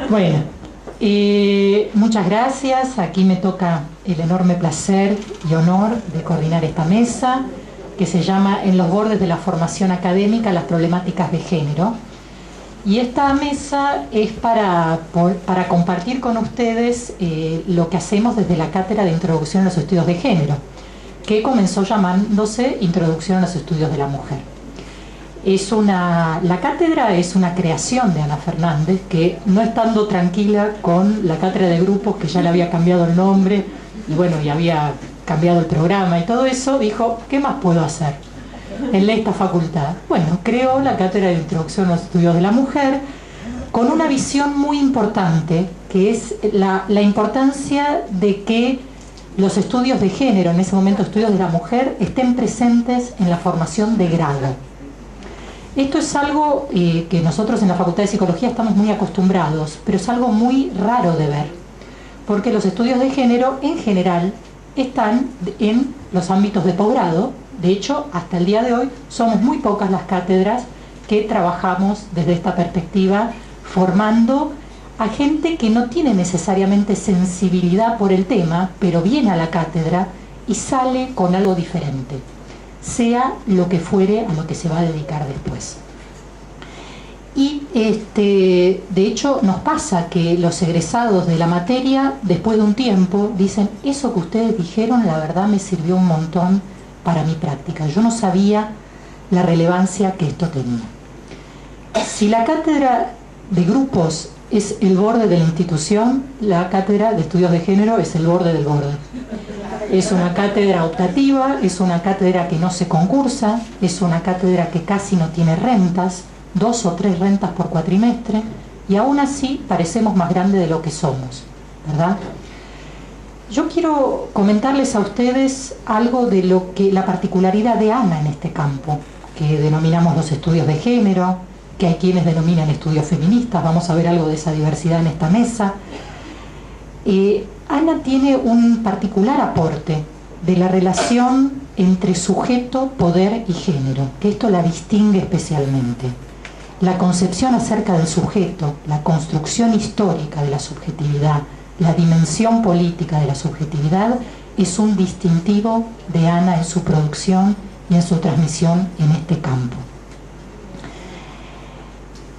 Bueno, muchas gracias. Aquí me toca el enorme placer y honor de coordinar esta mesa que se llama En los bordes de la formación académica, las problemáticas de género. Y esta mesa es para compartir con ustedes lo que hacemos desde la Cátedra de Introducción a los Estudios de Género, que comenzó llamándose Introducción a los Estudios de la Mujer. La cátedra es una creación de Ana Fernández, que no estando tranquila con la cátedra de grupos, que ya le había cambiado el nombre y bueno, y había cambiado el programa y todo eso, dijo, ¿qué más puedo hacer en esta facultad? Bueno, creó la cátedra de Introducción a los Estudios de la Mujer con una visión muy importante, que es la importancia de que los estudios de género, en ese momento estudios de la mujer, estén presentes en la formación de grado. Esto es algo que nosotros en la Facultad de Psicología estamos muy acostumbrados, pero es algo muy raro de ver, porque los estudios de género en general están en los ámbitos de posgrado. De hecho, hasta el día de hoy somos muy pocas las cátedras que trabajamos desde esta perspectiva, formando a gente que no tiene necesariamente sensibilidad por el tema, pero viene a la cátedra y sale con algo diferente, sea lo que fuere a lo que se va a dedicar después. Y de hecho nos pasa que los egresados de la materia, después de un tiempo, dicen, eso que ustedes dijeron, la verdad me sirvió un montón para mi práctica. Yo no sabía la relevancia que esto tenía. Si la cátedra de grupos es el borde de la institución, la cátedra de estudios de género es el borde del borde. Es una cátedra optativa, es una cátedra que no se concursa, es una cátedra que casi no tiene rentas, 2 o 3 rentas por cuatrimestre, y aún así parecemos más grandes de lo que somos, ¿verdad? Yo quiero comentarles a ustedes algo de lo que la particularidad de Ana en este campo, que denominamos los estudios de género, que hay quienes denominan estudios feministas. Vamos a ver algo de esa diversidad en esta mesa. Ana tiene un particular aporte de la relación entre sujeto, poder y género, que esto la distingue especialmente. La concepción acerca del sujeto, la construcción histórica de la subjetividad, la dimensión política de la subjetividad, es un distintivo de Ana en su producción y en su transmisión en este campo.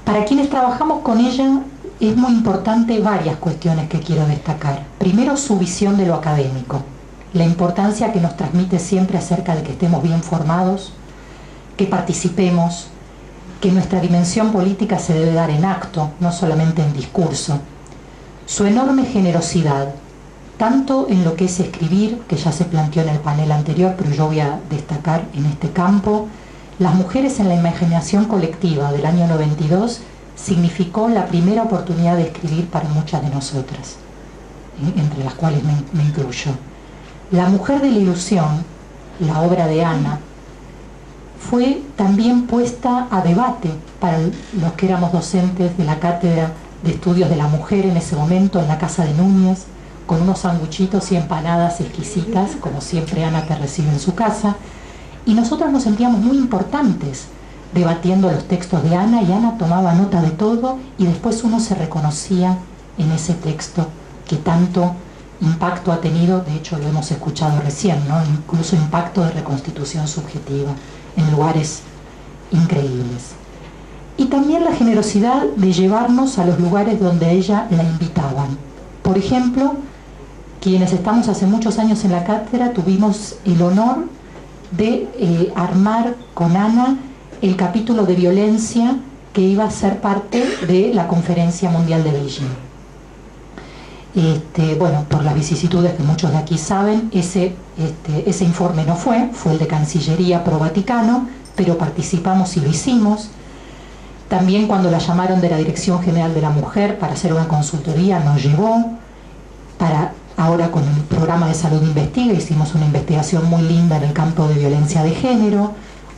Para quienes trabajamos con ella, es muy importante varias cuestiones que quiero destacar. Primero, su visión de lo académico, la importancia que nos transmite siempre acerca de que estemos bien formados, que participemos, que nuestra dimensión política se debe dar en acto, no solamente en discurso. Su enorme generosidad, tanto en lo que es escribir, que ya se planteó en el panel anterior, pero yo voy a destacar en este campo, Las mujeres en la imaginación colectiva del año 92 significó la primera oportunidad de escribir para muchas de nosotras, entre las cuales me incluyo. La mujer de la ilusión, la obra de Ana, fue también puesta a debate para los que éramos docentes de la Cátedra de Estudios de la Mujer en ese momento en la Casa de Núñez, con unos sanguchitos y empanadas exquisitas, como siempre Ana te recibe en su casa, y nosotros nos sentíamos muy importantes debatiendo los textos de Ana, y Ana tomaba nota de todo y después uno se reconocía en ese texto que tanto impacto ha tenido. De hecho lo hemos escuchado recién, ¿no? Incluso impacto de reconstitución subjetiva en lugares increíbles. Y también la generosidad de llevarnos a los lugares donde ella la invitaban. Por ejemplo, quienes estamos hace muchos años en la cátedra tuvimos el honor de armar con Ana el capítulo de violencia que iba a ser parte de la Conferencia Mundial de Beijing. Bueno, por las vicisitudes que muchos de aquí saben, ese informe no fue el de Cancillería pro Vaticano, pero participamos y lo hicimos. También cuando la llamaron de la Dirección General de la Mujer para hacer una consultoría, nos llevó. Ahora con el programa de Salud Investiga hicimos una investigación muy linda en el campo de violencia de género,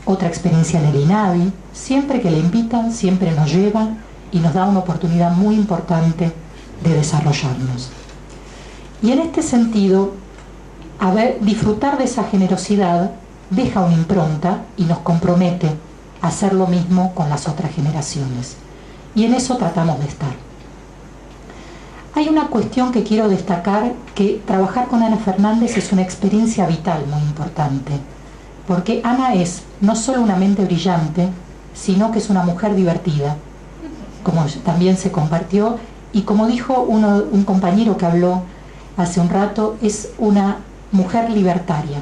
otra experiencia en el INAVI. Siempre que le invitan, siempre nos llevan y nos da una oportunidad muy importante de desarrollarnos. Y en este sentido, disfrutar de esa generosidad deja una impronta y nos compromete a hacer lo mismo con las otras generaciones. Y en eso tratamos de estar. Hay una cuestión que quiero destacar, que trabajar con Ana Fernández es una experiencia vital muy importante, porque Ana es no solo una mente brillante, sino que es una mujer divertida, como también se compartió, y como dijo un compañero que habló hace un rato, es una mujer libertaria.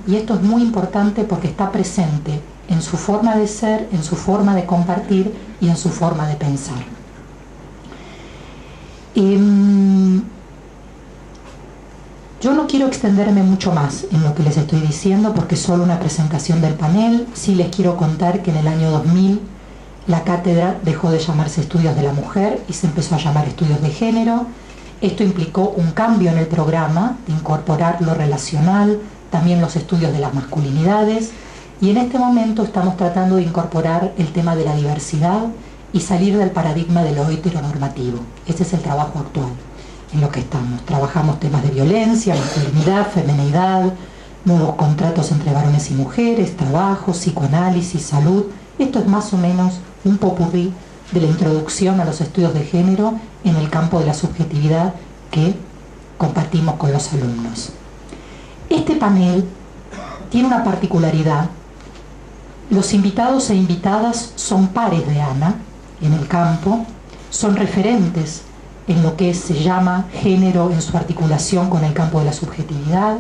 Y esto es muy importante porque está presente en su forma de ser, en su forma de compartir y en su forma de pensar. Yo no quiero extenderme mucho más en lo que les estoy diciendo porque es solo una presentación del panel. Sí les quiero contar que en el año 2000 la cátedra dejó de llamarse Estudios de la Mujer y se empezó a llamar Estudios de Género. Esto implicó un cambio en el programa, de incorporar lo relacional, también los estudios de las masculinidades, y en este momento estamos tratando de incorporar el tema de la diversidad y salir del paradigma de lo heteronormativo. Ese es el trabajo actual en lo que estamos. Trabajamos temas de violencia, masculinidad, feminidad, nuevos contratos entre varones y mujeres, trabajo, psicoanálisis, salud. Esto es más o menos un popurrí de la introducción a los estudios de género en el campo de la subjetividad que compartimos con los alumnos. Este panel tiene una particularidad. Los invitados e invitadas son pares de Ana en el campo, son referentes en lo que se llama género en su articulación con el campo de la subjetividad,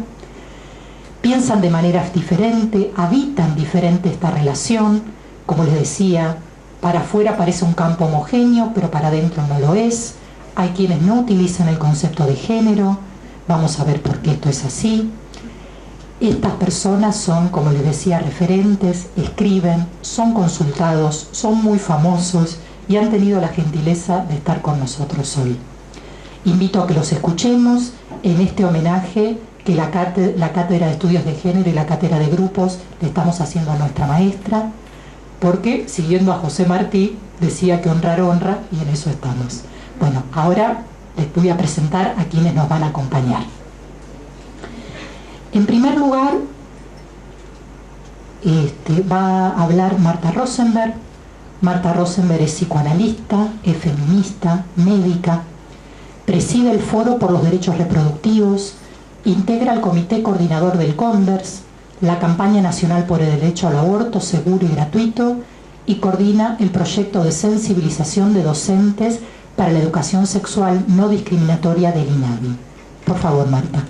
piensan de manera diferente, habitan diferente esta relación. Como les decía, para afuera parece un campo homogéneo, pero para adentro no lo es. Hay quienes no utilizan el concepto de género, vamos a ver por qué esto es así. Estas personas son, como les decía, referentes, escriben, son consultados, son muy famosos y han tenido la gentileza de estar con nosotros hoy. Invito a que los escuchemos en este homenaje que la Cátedra de Estudios de Género y la Cátedra de Grupos le estamos haciendo a nuestra maestra, porque, siguiendo a José Martí, decía que honrar honra, y en eso estamos. Bueno, ahora les voy a presentar a quienes nos van a acompañar. En primer lugar, va a hablar Marta Rosenberg. Marta Rosenberg es psicoanalista, es feminista, médica, preside el Foro por los Derechos Reproductivos, integra el Comité Coordinador del CONDERS, la Campaña Nacional por el Derecho al Aborto Seguro y Gratuito, y coordina el proyecto de sensibilización de docentes para la educación sexual no discriminatoria del INADI. Por favor, Marta.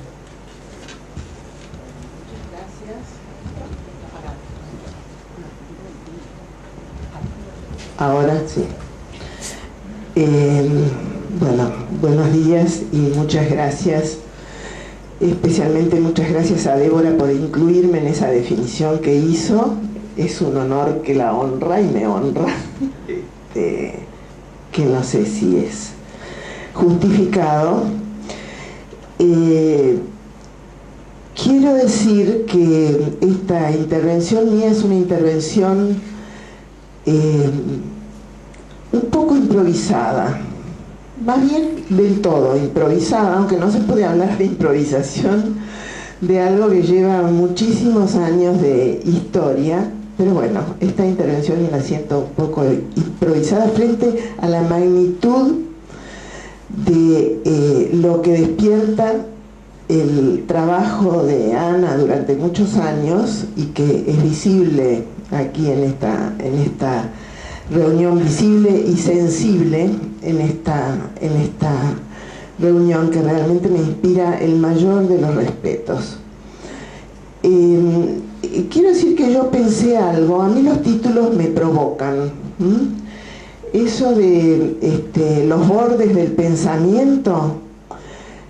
Ahora sí. Bueno, buenos días y muchas gracias. Especialmente muchas gracias a Débora por incluirme en esa definición que hizo. Es un honor que la honra y me honra, que no sé si es justificado. Quiero decir que esta intervención mía es una intervención un poco improvisada, más bien del todo improvisada, aunque no se puede hablar de improvisación de algo que lleva muchísimos años de historia, pero bueno, esta intervención la siento un poco improvisada frente a la magnitud de lo que despierta el trabajo de Ana durante muchos años y que es visible aquí en esta reunión, visible y sensible en esta reunión que realmente me inspira el mayor de los respetos. Quiero decir que yo pensé algo, a mí los títulos me provocan. Eso de los bordes del pensamiento,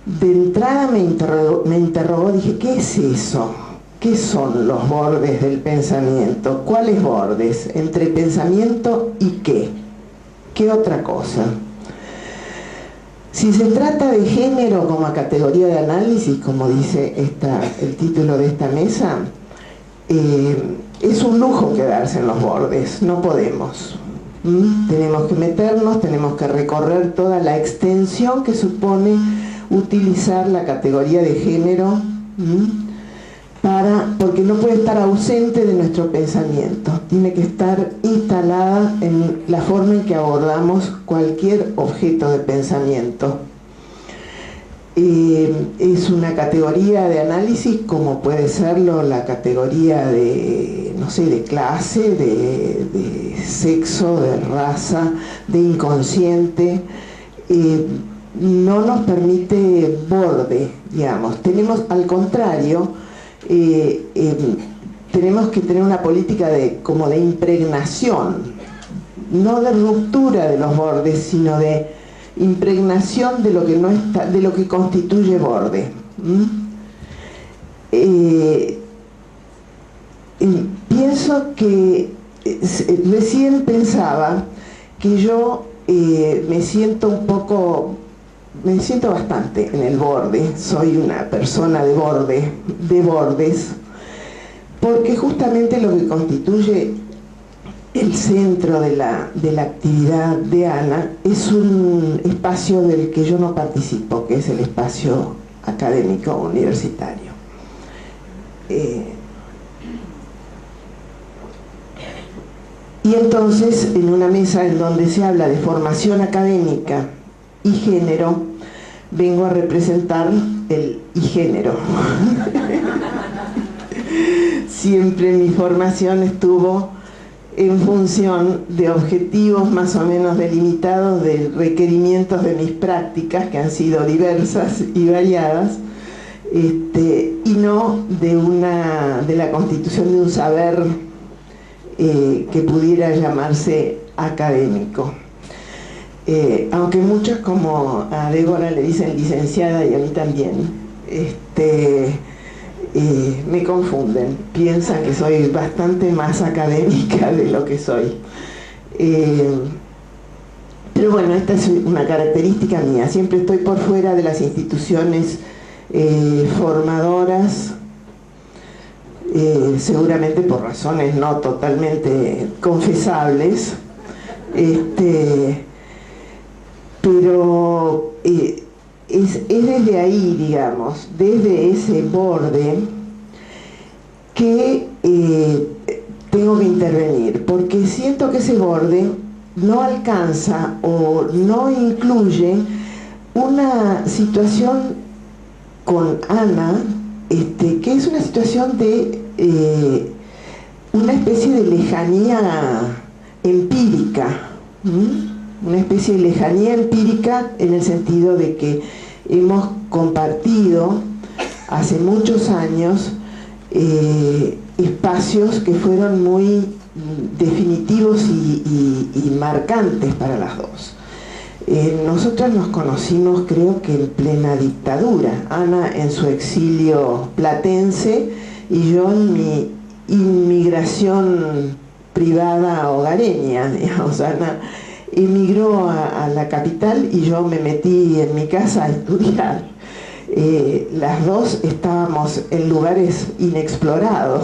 de entrada me interrogó, dije, ¿qué es eso? ¿Qué son los bordes del pensamiento? ¿Cuáles bordes? ¿Entre pensamiento y qué? ¿Qué otra cosa? Si se trata de género como categoría de análisis, como dice el título de esta mesa, es un lujo quedarse en los bordes, no podemos. Tenemos que meternos, tenemos que recorrer toda la extensión que supone utilizar la categoría de género porque no puede estar ausente de nuestro pensamiento, tiene que estar instalada en la forma en que abordamos cualquier objeto de pensamiento. Es una categoría de análisis como puede serlo la categoría de, no sé, de clase, de sexo, de raza, de inconsciente. No nos permite borde, digamos. Tenemos, al contrario, tenemos que tener una política como de impregnación, no de ruptura de los bordes, sino de impregnación de lo que no está, de lo que constituye borde. Pienso que recién pensaba que yo me siento bastante en el borde, soy una persona de bordes, porque justamente lo que constituye el centro de la actividad de Ana es un espacio del que yo no participo, que es el espacio académico universitario. Y entonces, en una mesa en donde se habla de formación académica y género, vengo a representar el y género. Siempre mi formación estuvo en función de objetivos más o menos delimitados, de requerimientos de mis prácticas, que han sido diversas y variadas, y no de la constitución de un saber que pudiera llamarse académico. Aunque muchos, como a Débora le dicen licenciada y a mí también, me confunden, piensan que soy bastante más académica de lo que soy. Pero bueno, esta es una característica mía, siempre estoy por fuera de las instituciones formadoras, seguramente por razones no totalmente confesables, pero es desde ahí, digamos, desde ese borde que tengo que intervenir, porque siento que ese borde no alcanza o no incluye una situación con Ana, que es una situación de una especie de lejanía empírica, una especie de lejanía empírica en el sentido de que hemos compartido hace muchos años espacios que fueron muy definitivos y marcantes para las dos. Nosotras nos conocimos, creo que en plena dictadura, Ana en su exilio platense y yo en mi inmigración privada hogareña, digamos. Ana emigró a la capital y yo me metí en mi casa a estudiar. Las dos estábamos en lugares inexplorados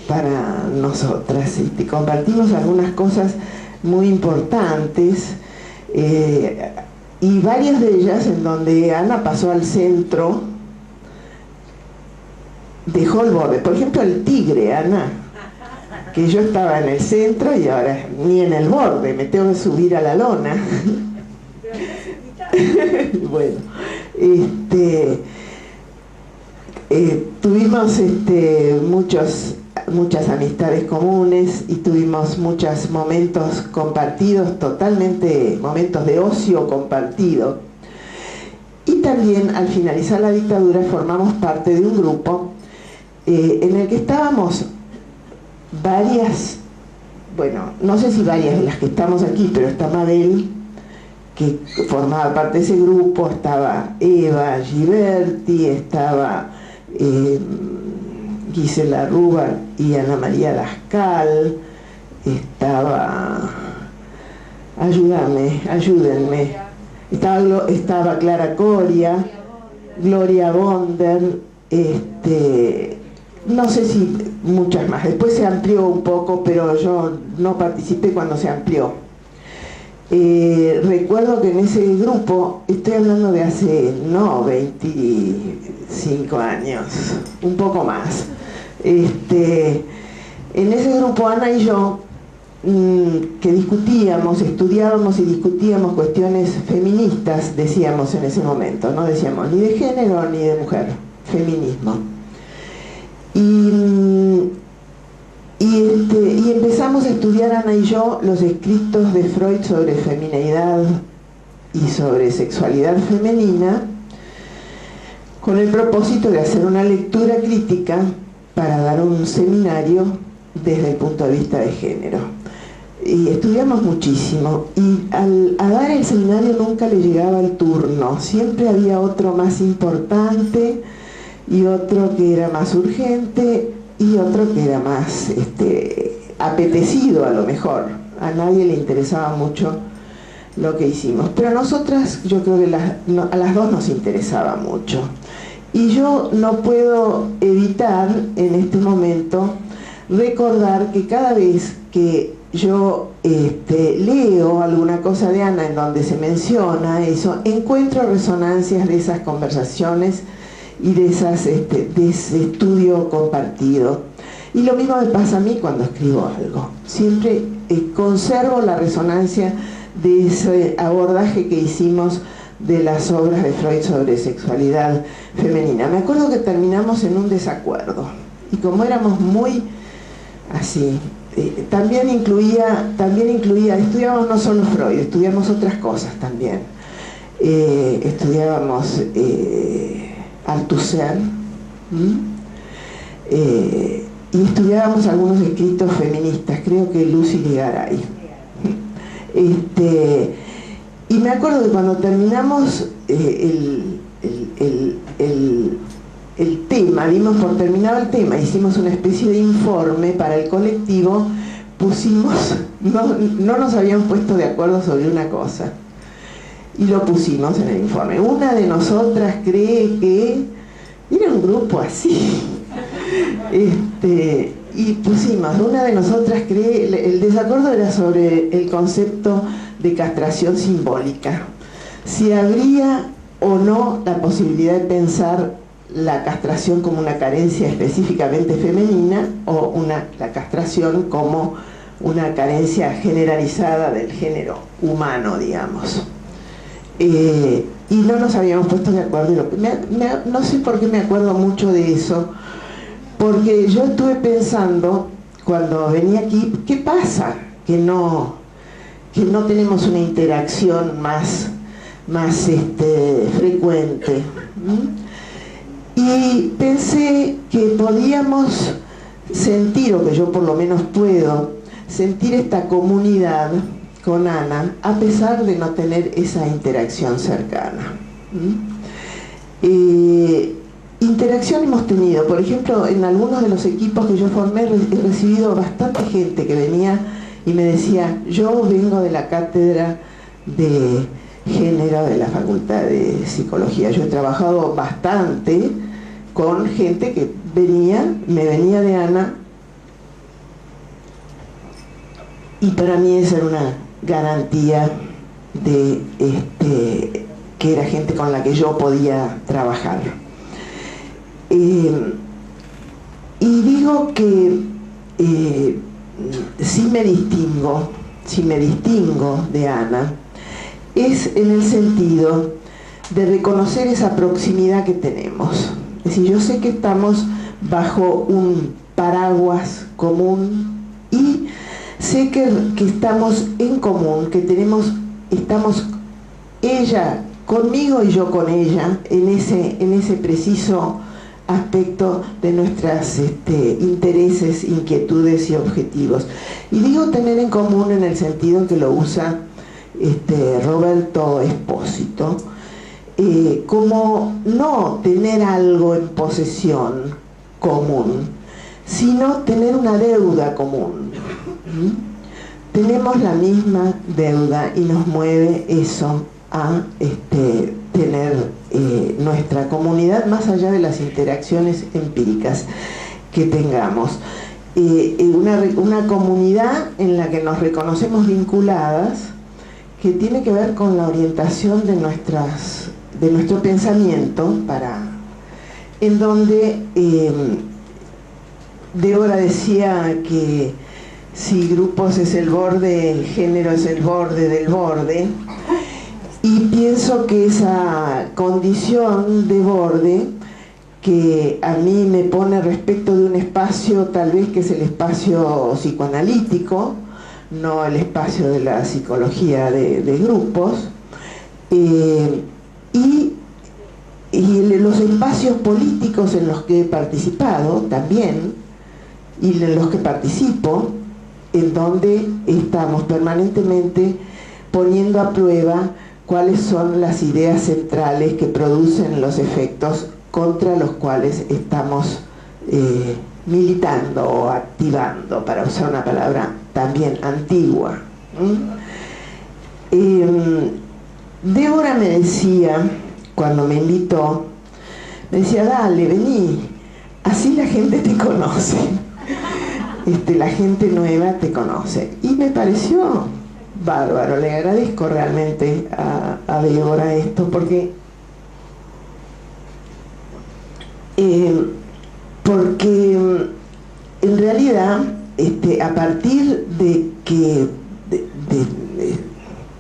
para nosotras, y compartimos algunas cosas muy importantes, y varias de ellas en donde Ana pasó al centro, dejó el borde. Por ejemplo, el tigre, Ana, que yo estaba en el centro y ahora ni en el borde, me tengo que subir a la lona. Bueno, tuvimos muchas amistades comunes y tuvimos muchos momentos compartidos, totalmente momentos de ocio compartido. Y también al finalizar la dictadura formamos parte de un grupo en el que estábamos varias, bueno, no sé si varias de las que estamos aquí, pero está Mabel, que formaba parte de ese grupo, estaba Eva Giberti, estaba Gisela Rubar y Ana María Lascal, estaba, ayúdenme, estaba Clara Coria, Gloria Bonder, no sé si muchas más. Después se amplió un poco, pero yo no participé cuando se amplió. Recuerdo que en ese grupo, estoy hablando de hace, no, 5 años, un poco más. En ese grupo Ana y yo, que discutíamos, estudiábamos y discutíamos cuestiones feministas, decíamos en ese momento, no decíamos ni de género ni de mujer, feminismo. Y empezamos a estudiar Ana y yo los escritos de Freud sobre femineidad y sobre sexualidad femenina, con el propósito de hacer una lectura crítica para dar un seminario desde el punto de vista de género. Y estudiamos muchísimo, y a dar el seminario nunca le llegaba el turno, siempre había otro más importante y otro que era más urgente y otro que era más apetecido a lo mejor. A nadie le interesaba mucho lo que hicimos, pero a nosotras yo creo que a las dos nos interesaba mucho. Y yo no puedo evitar en este momento recordar que cada vez que yo leo alguna cosa de Ana en donde se menciona eso, encuentro resonancias de esas conversaciones y de ese estudio compartido. Y lo mismo me pasa a mí cuando escribo algo. Siempre conservo la resonancia de ese abordaje que hicimos de las obras de Freud sobre sexualidad femenina. Me acuerdo que terminamos en un desacuerdo, y como éramos muy así, también incluía, estudiábamos no solo Freud, estudiamos otras cosas también. Estudiábamos Althusser, y estudiábamos algunos escritos feministas, creo que Lucy Ligaray. Y me acuerdo que cuando terminamos el tema, dimos por terminado el tema, hicimos una especie de informe para el colectivo, no nos habíamos puesto de acuerdo sobre una cosa, y lo pusimos en el informe. Una de nosotras cree que era un grupo así, y pusimos, una de nosotras cree, el desacuerdo era sobre el concepto de castración simbólica, si habría o no la posibilidad de pensar la castración como una carencia específicamente femenina, o la castración como una carencia generalizada del género humano, digamos. Y no nos habíamos puesto de acuerdo. No sé por qué me acuerdo mucho de eso, porque yo estuve pensando cuando venía aquí, ¿qué pasa? Que no tenemos una interacción más frecuente. Y pensé que podíamos sentir, o que yo por lo menos puedo sentir, esta comunidad con Ana, a pesar de no tener esa interacción cercana. Interacción hemos tenido, por ejemplo, en algunos de los equipos que yo formé, he recibido bastante gente que venía y me decía, yo vengo de la cátedra de género de la Facultad de Psicología. Yo he trabajado bastante con gente que me venía de Ana, y para mí esa era una garantía de que era gente con la que yo podía trabajar. Y digo que si me distingo de Ana, es en el sentido de reconocer esa proximidad que tenemos. Es decir, yo sé que estamos bajo un paraguas común, y sé que estamos en común, que estamos ella conmigo y yo con ella, en ese preciso aspecto de nuestros intereses, inquietudes y objetivos. Y digo tener en común en el sentido que lo usa Roberto Espósito, como no tener algo en posesión común, sino tener una deuda común. Tenemos la misma deuda y nos mueve eso a tener nuestra comunidad, más allá de las interacciones empíricas que tengamos. Una comunidad en la que nos reconocemos vinculadas, que tiene que ver con la orientación de nuestro pensamiento para en donde Débora decía que si grupos es el borde, el género es el borde del borde, y pienso que esa condición de borde que a mí me pone respecto de un espacio tal vez que es el espacio psicoanalítico, no el espacio de la psicología de grupos, y los espacios políticos en los que he participado también, y en los que participo, en donde estamos permanentemente poniendo a prueba cuáles son las ideas centrales que producen los efectos contra los cuales estamos militando o activando, para usar una palabra también antigua. Débora me decía, cuando me invitó, me decía, dale, vení, así la gente te conoce, la gente nueva te conoce. Y me pareció bárbaro, le agradezco realmente a Débora esto, porque en realidad a partir de que de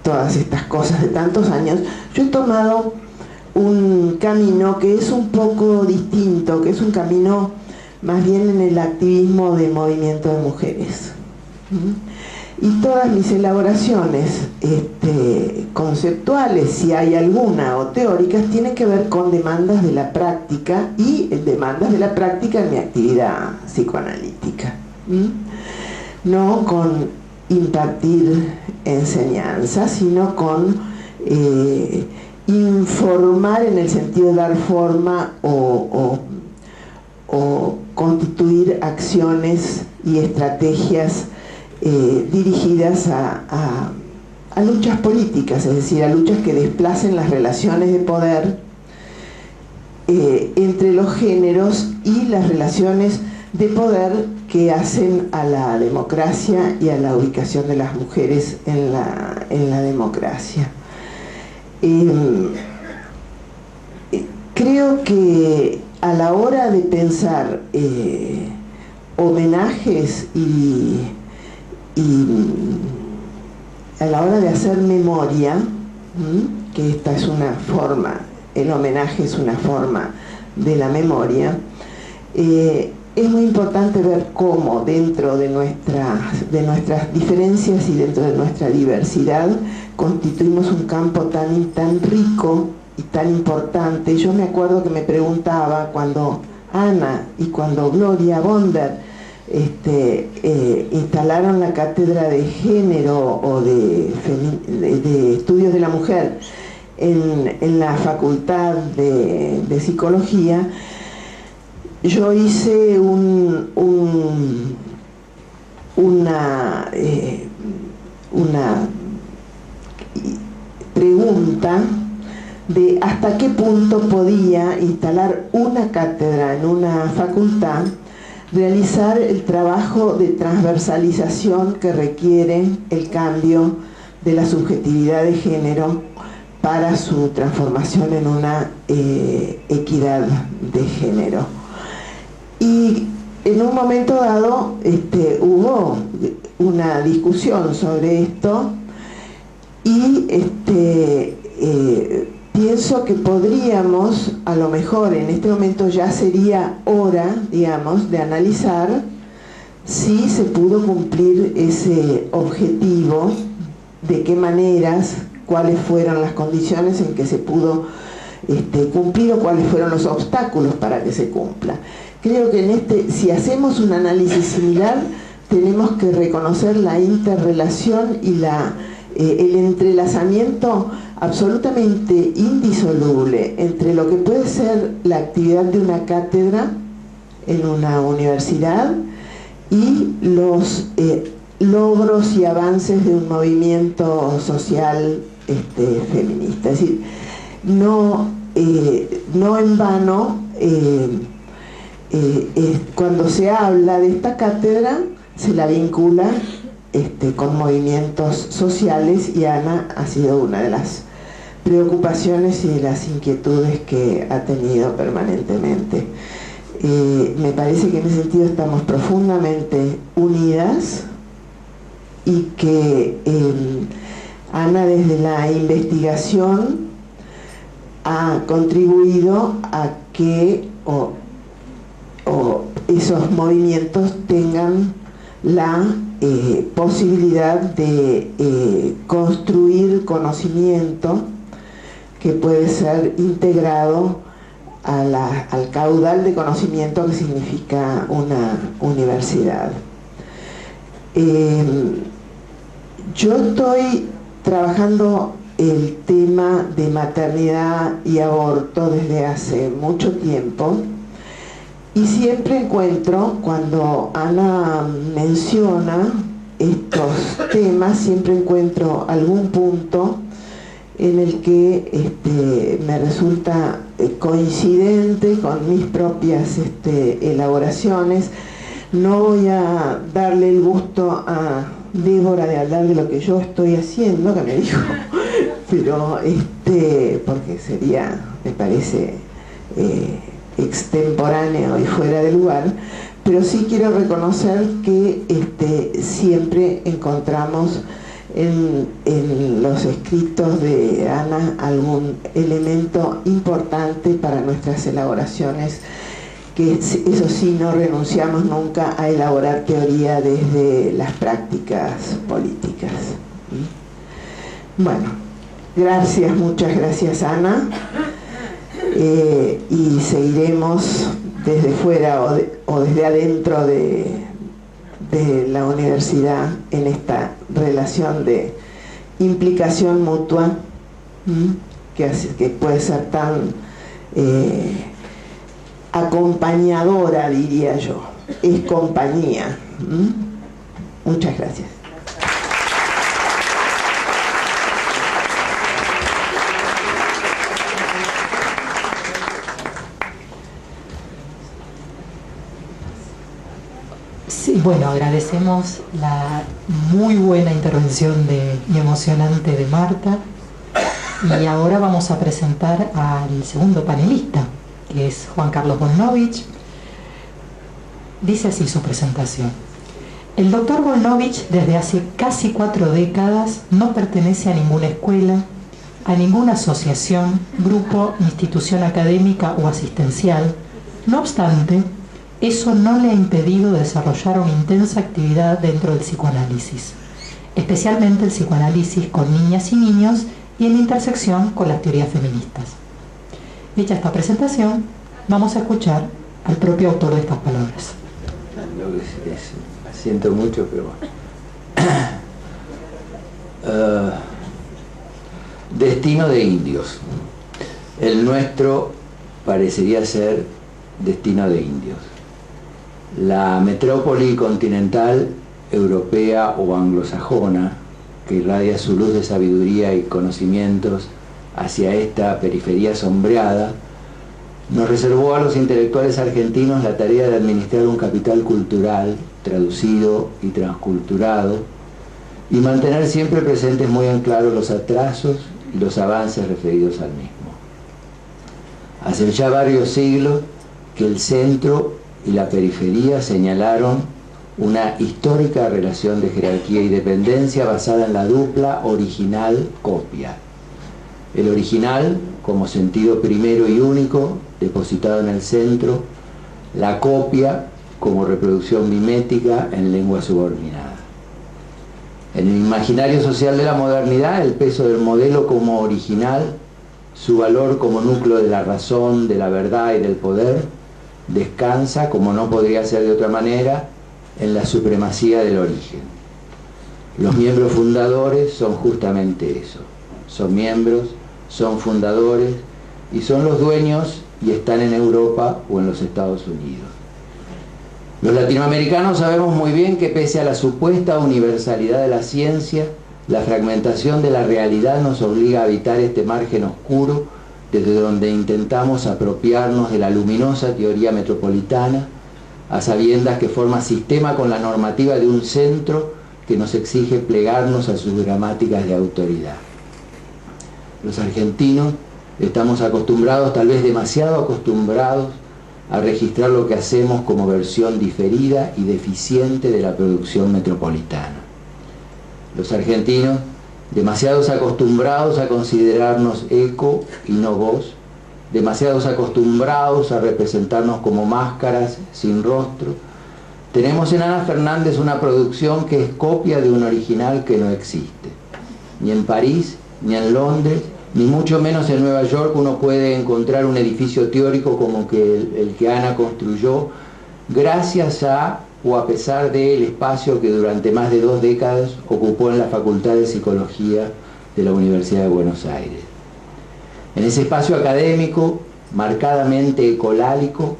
todas estas cosas de tantos años, yo he tomado un camino que es un poco distinto, que es un camino más bien en el activismo de movimiento de mujeres. Y todas mis elaboraciones conceptuales, si hay alguna, o teóricas, tienen que ver con demandas de la práctica y demandas de la práctica en mi actividad psicoanalítica. No con impartir enseñanza, sino con informar en el sentido de dar forma o constituir acciones y estrategias dirigidas a luchas políticas, es decir, a luchas que desplacen las relaciones de poder entre los géneros y las relaciones de poder que hacen a la democracia y a la ubicación de las mujeres en la democracia. Creo que a la hora de pensar homenajes y a la hora de hacer memoria, que esta es una forma, el homenaje es una forma de la memoria, es muy importante ver cómo dentro de nuestras diferencias y dentro de nuestra diversidad constituimos un campo tan rico y tan importante. Yo me acuerdo que me preguntaba cuando Ana y cuando Gloria Bonder instalaron la cátedra de género o de estudios de la mujer en la facultad de psicología. Yo hice una pregunta de hasta qué punto podía instalar una cátedra en una facultad, realizar el trabajo de transversalización que requiere el cambio de la subjetividad de género para su transformación en una equidad de género. Y en un momento dado hubo una discusión sobre esto y pienso que podríamos, a lo mejor en este momento ya sería hora, digamos, de analizar si se pudo cumplir ese objetivo, de qué maneras, cuáles fueron las condiciones en que se pudo cumplir o cuáles fueron los obstáculos para que se cumpla. Creo que si hacemos un análisis similar, tenemos que reconocer la interrelación y el entrelazamiento absolutamente indisoluble entre lo que puede ser la actividad de una cátedra en una universidad y los logros y avances de un movimiento social feminista. Es decir, no en vano cuando se habla de esta cátedra se la vincula con movimientos sociales, y Ana ha sido una de las preocupaciones y las inquietudes que ha tenido permanentemente. Me parece que en ese sentido estamos profundamente unidas y que Ana, desde la investigación, ha contribuido a que esos movimientos tengan la posibilidad de construir conocimiento que puede ser integrado al caudal de conocimiento que significa una universidad. Yo estoy trabajando el tema de maternidad y aborto desde hace mucho tiempo y siempre encuentro, cuando Ana menciona estos temas, siempre encuentro algún punto en el que me resulta coincidente con mis propias elaboraciones. No voy a darle el gusto a Débora de hablar de lo que yo estoy haciendo, que me dijo, pero porque sería, me parece, extemporáneo y fuera de lugar, pero sí quiero reconocer que siempre encontramos en los escritos de Ana algún elemento importante para nuestras elaboraciones, que eso sí, no renunciamos nunca a elaborar teoría desde las prácticas políticas. Bueno, gracias, muchas gracias, Ana, y seguiremos desde fuera o desde adentro de la universidad en esta relación de implicación mutua que puede ser tan acompañadora, diría yo. Es compañía. Muchas gracias. Sí, bueno, agradecemos la muy buena intervención y emocionante de Marta, y ahora vamos a presentar al segundo panelista, que es Juan Carlos Volnovich. Dice así su presentación: el doctor Volnovich desde hace casi 4 décadas no pertenece a ninguna escuela, a ninguna asociación, grupo, institución académica o asistencial. No obstante, eso no le ha impedido desarrollar una intensa actividad dentro del psicoanálisis, especialmente el psicoanálisis con niñas y niños y en intersección con las teorías feministas. Dicha esta presentación, vamos a escuchar al propio autor de estas palabras. Siento mucho, pero destino de indios. El nuestro parecería ser destino de indios. La metrópoli continental, europea o anglosajona, que irradia su luz de sabiduría y conocimientos hacia esta periferia sombreada, nos reservó a los intelectuales argentinos la tarea de administrar un capital cultural traducido y transculturado y mantener siempre presentes muy en claro los atrasos y los avances referidos al mismo. Hace ya varios siglos que el centro y la periferia señalaron una histórica relación de jerarquía y dependencia basada en la dupla original-copia. El original como sentido primero y único, depositado en el centro, la copia como reproducción mimética en lengua subordinada. En el imaginario social de la modernidad, el peso del modelo como original, su valor como núcleo de la razón, de la verdad y del poder, descansa, como no podría ser de otra manera, en la supremacía del origen. Los miembros fundadores son justamente eso. Son miembros, son fundadores y son los dueños y están en Europa o en los Estados Unidos. Los latinoamericanos sabemos muy bien que pese a la supuesta universalidad de la ciencia, la fragmentación de la realidad nos obliga a habitar este margen oscuro desde donde intentamos apropiarnos de la luminosa teoría metropolitana, a sabiendas que forma sistema con la normativa de un centro que nos exige plegarnos a sus gramáticas de autoridad. Los argentinos estamos acostumbrados, tal vez demasiado acostumbrados, a registrar lo que hacemos como versión diferida y deficiente de la producción metropolitana. Los argentinos, demasiados acostumbrados a considerarnos eco y no voz, demasiados acostumbrados a representarnos como máscaras sin rostro, tenemos en Ana Fernández una producción que es copia de un original que no existe. Ni en París, ni en Londres, ni mucho menos en Nueva York uno puede encontrar un edificio teórico como el que Ana construyó, gracias a o a pesar del espacio que durante más de 2 décadas ocupó en la Facultad de Psicología de la Universidad de Buenos Aires. En ese espacio académico, marcadamente ecolálico,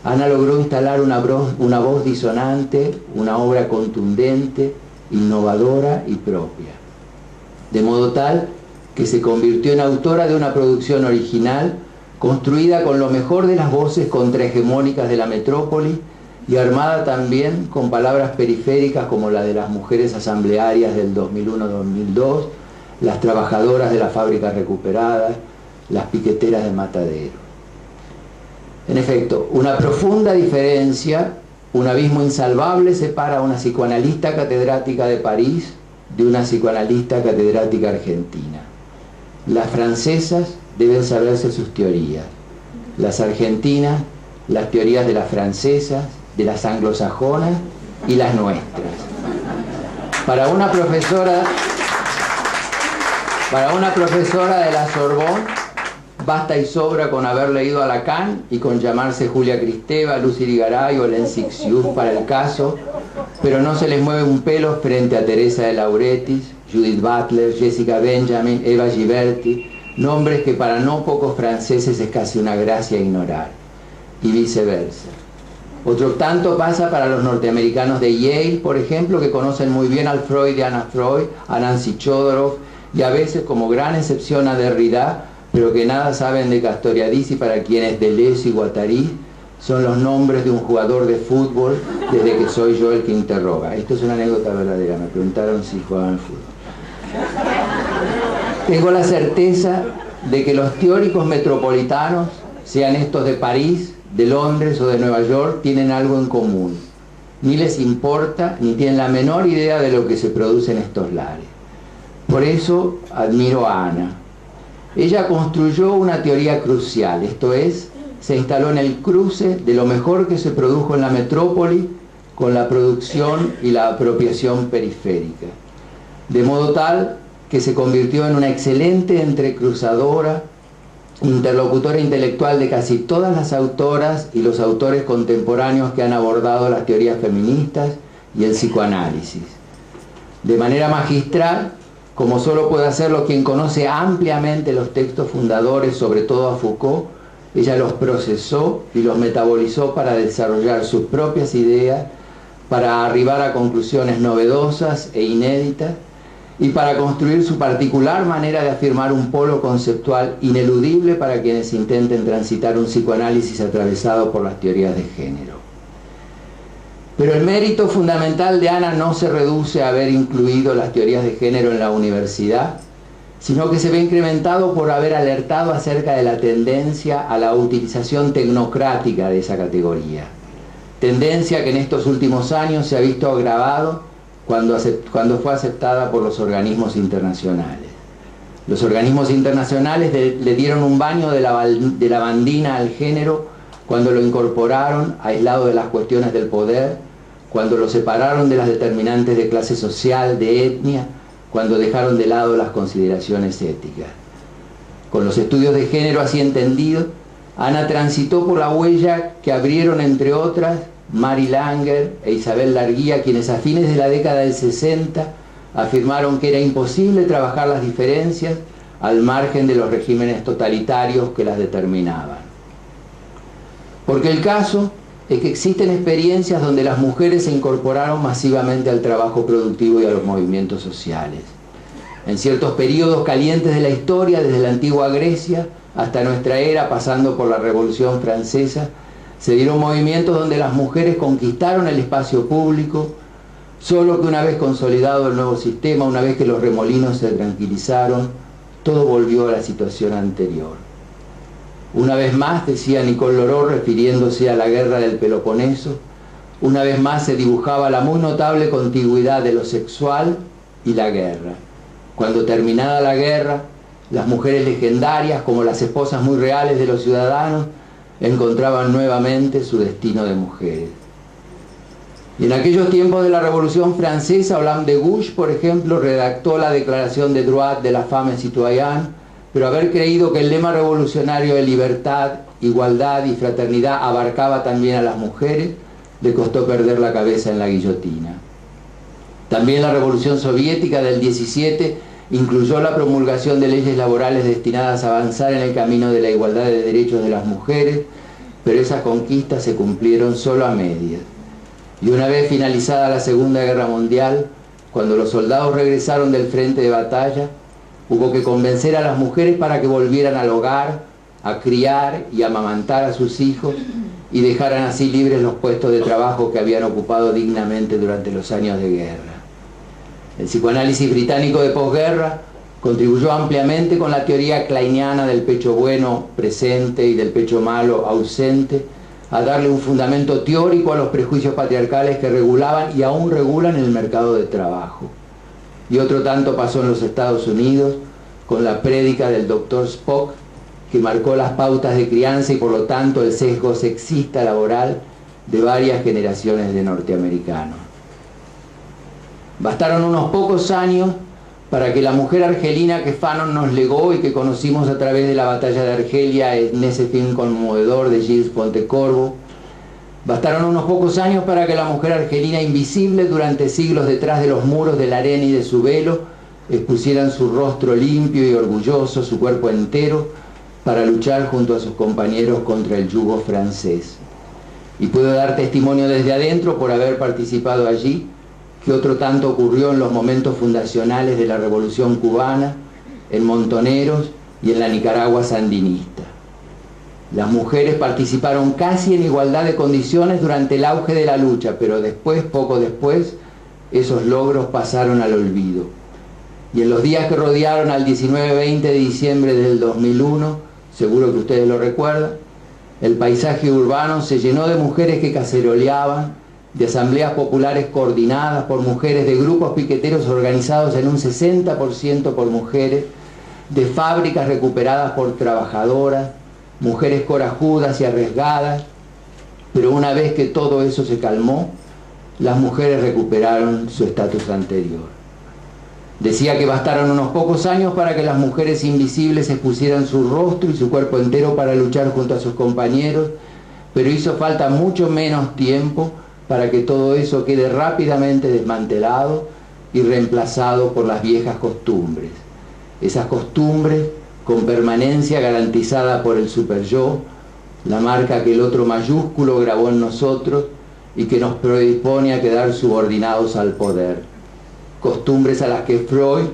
Ana logró instalar una voz disonante, una obra contundente, innovadora y propia. De modo tal que se convirtió en autora de una producción original, construida con lo mejor de las voces contrahegemónicas de la metrópoli y armada también con palabras periféricas como la de las mujeres asamblearias del 2001-2002, las trabajadoras de las fábricas recuperadas, las piqueteras de Matadero. En efecto, una profunda diferencia, un abismo insalvable separa a una psicoanalista catedrática de París de una psicoanalista catedrática argentina. Las francesas deben saberse sus teorías, las argentinas, las teorías de las francesas, de las anglosajonas y las nuestras. Para una profesora de la Sorbonne, basta y sobra con haber leído a Lacan y con llamarse Julia Kristeva, Lucy Irigaray o Hélène Cixous para el caso, pero no se les mueve un pelo frente a Teresa de Lauretis, Judith Butler, Jessica Benjamin, Eva Ghiberti, nombres que para no pocos franceses es casi una gracia ignorar, y viceversa. Otro tanto pasa para los norteamericanos de Yale, por ejemplo, que conocen muy bien al Freud de Anna Freud, a Nancy Chodorow, y a veces, como gran excepción, a Derrida, pero que nada saben de Castoriadis, y para quienes Deleuze y Guattari son los nombres de un jugador de fútbol desde que soy yo el que interroga. Esto es una anécdota verdadera, me preguntaron si jugaban fútbol. Tengo la certeza de que los teóricos metropolitanos, sean estos de París, de Londres o de Nueva York, tienen algo en común. Ni les importa, ni tienen la menor idea de lo que se produce en estos lares. Por eso admiro a Ana. Ella construyó una teoría crucial, esto es, se instaló en el cruce de lo mejor que se produjo en la metrópoli con la producción y la apropiación periférica. De modo tal que se convirtió en una excelente entrecruzadora, interlocutora intelectual de casi todas las autoras y los autores contemporáneos que han abordado las teorías feministas y el psicoanálisis. De manera magistral, como solo puede hacerlo quien conoce ampliamente los textos fundadores, sobre todo a Foucault, ella los procesó y los metabolizó para desarrollar sus propias ideas, para arribar a conclusiones novedosas e inéditas, y para construir su particular manera de afirmar un polo conceptual ineludible para quienes intenten transitar un psicoanálisis atravesado por las teorías de género. Pero el mérito fundamental de Ana no se reduce a haber incluido las teorías de género en la universidad, sino que se ve incrementado por haber alertado acerca de la tendencia a la utilización tecnocrática de esa categoría. Tendencia que en estos últimos años se ha visto agravado cuando fue aceptada por los organismos internacionales. Los organismos internacionales le dieron un baño de lavandina al género cuando lo incorporaron aislado de las cuestiones del poder, cuando lo separaron de las determinantes de clase social, de etnia, cuando dejaron de lado las consideraciones éticas. Con los estudios de género así entendidos, Ana transitó por la huella que abrieron, entre otras, Mary Langer e Isabel Larguía, quienes a fines de la década del 60 afirmaron que era imposible trabajar las diferencias al margen de los regímenes totalitarios que las determinaban. Porque el caso es que existen experiencias donde las mujeres se incorporaron masivamente al trabajo productivo y a los movimientos sociales. En ciertos periodos calientes de la historia, desde la antigua Grecia hasta nuestra era, pasando por la Revolución Francesa, se dieron movimientos donde las mujeres conquistaron el espacio público, solo que una vez consolidado el nuevo sistema, una vez que los remolinos se tranquilizaron, todo volvió a la situación anterior. Una vez más, decía Nicole Loró, refiriéndose a la guerra del Peloponeso, una vez más se dibujaba la muy notable contigüidad de lo sexual y la guerra. Cuando terminada la guerra, las mujeres legendarias, como las esposas muy reales de los ciudadanos, encontraban nuevamente su destino de mujeres. Y en aquellos tiempos de la Revolución Francesa, Olympe de Gouges, por ejemplo, redactó la Declaración de Droits de la Femme Citoyenne, pero haber creído que el lema revolucionario de libertad, igualdad y fraternidad abarcaba también a las mujeres, le costó perder la cabeza en la guillotina. También la Revolución Soviética del 17 incluyó la promulgación de leyes laborales destinadas a avanzar en el camino de la igualdad de derechos de las mujeres, pero esas conquistas se cumplieron solo a medias. Y una vez finalizada la Segunda Guerra Mundial, cuando los soldados regresaron del frente de batalla, hubo que convencer a las mujeres para que volvieran al hogar, a criar y amamantar a sus hijos y dejaran así libres los puestos de trabajo que habían ocupado dignamente durante los años de guerra. El psicoanálisis británico de posguerra contribuyó ampliamente con la teoría kleiniana del pecho bueno presente y del pecho malo ausente a darle un fundamento teórico a los prejuicios patriarcales que regulaban y aún regulan el mercado de trabajo. Y otro tanto pasó en los Estados Unidos con la prédica del Dr. Spock, que marcó las pautas de crianza y por lo tanto el sesgo sexista laboral de varias generaciones de norteamericanos. Bastaron unos pocos años para que la mujer argelina que Fanon nos legó y que conocimos a través de la batalla de Argelia en ese film conmovedor de Gilles Pontecorvo, bastaron unos pocos años para que la mujer argelina invisible durante siglos detrás de los muros del harén y de su velo expusieran su rostro limpio y orgulloso, su cuerpo entero, para luchar junto a sus compañeros contra el yugo francés. Y puedo dar testimonio desde adentro por haber participado allí, que otro tanto ocurrió en los momentos fundacionales de la Revolución Cubana, en Montoneros y en la Nicaragua sandinista. Las mujeres participaron casi en igualdad de condiciones durante el auge de la lucha, pero después, poco después, esos logros pasaron al olvido. Y en los días que rodearon al 19-20 de diciembre del 2001, seguro que ustedes lo recuerdan, el paisaje urbano se llenó de mujeres que caceroleaban, de asambleas populares coordinadas por mujeres, de grupos piqueteros organizados en un 60% por mujeres, de fábricas recuperadas por trabajadoras, mujeres corajudas y arriesgadas, pero una vez que todo eso se calmó, las mujeres recuperaron su estatus anterior. Decía que bastaron unos pocos años para que las mujeres invisibles expusieran su rostro y su cuerpo entero para luchar junto a sus compañeros, pero hizo falta mucho menos tiempo para que todo eso quede rápidamente desmantelado y reemplazado por las viejas costumbres. Esas costumbres con permanencia garantizada por el superyo, la marca que el otro mayúsculo grabó en nosotros y que nos predispone a quedar subordinados al poder. Costumbres a las que Freud,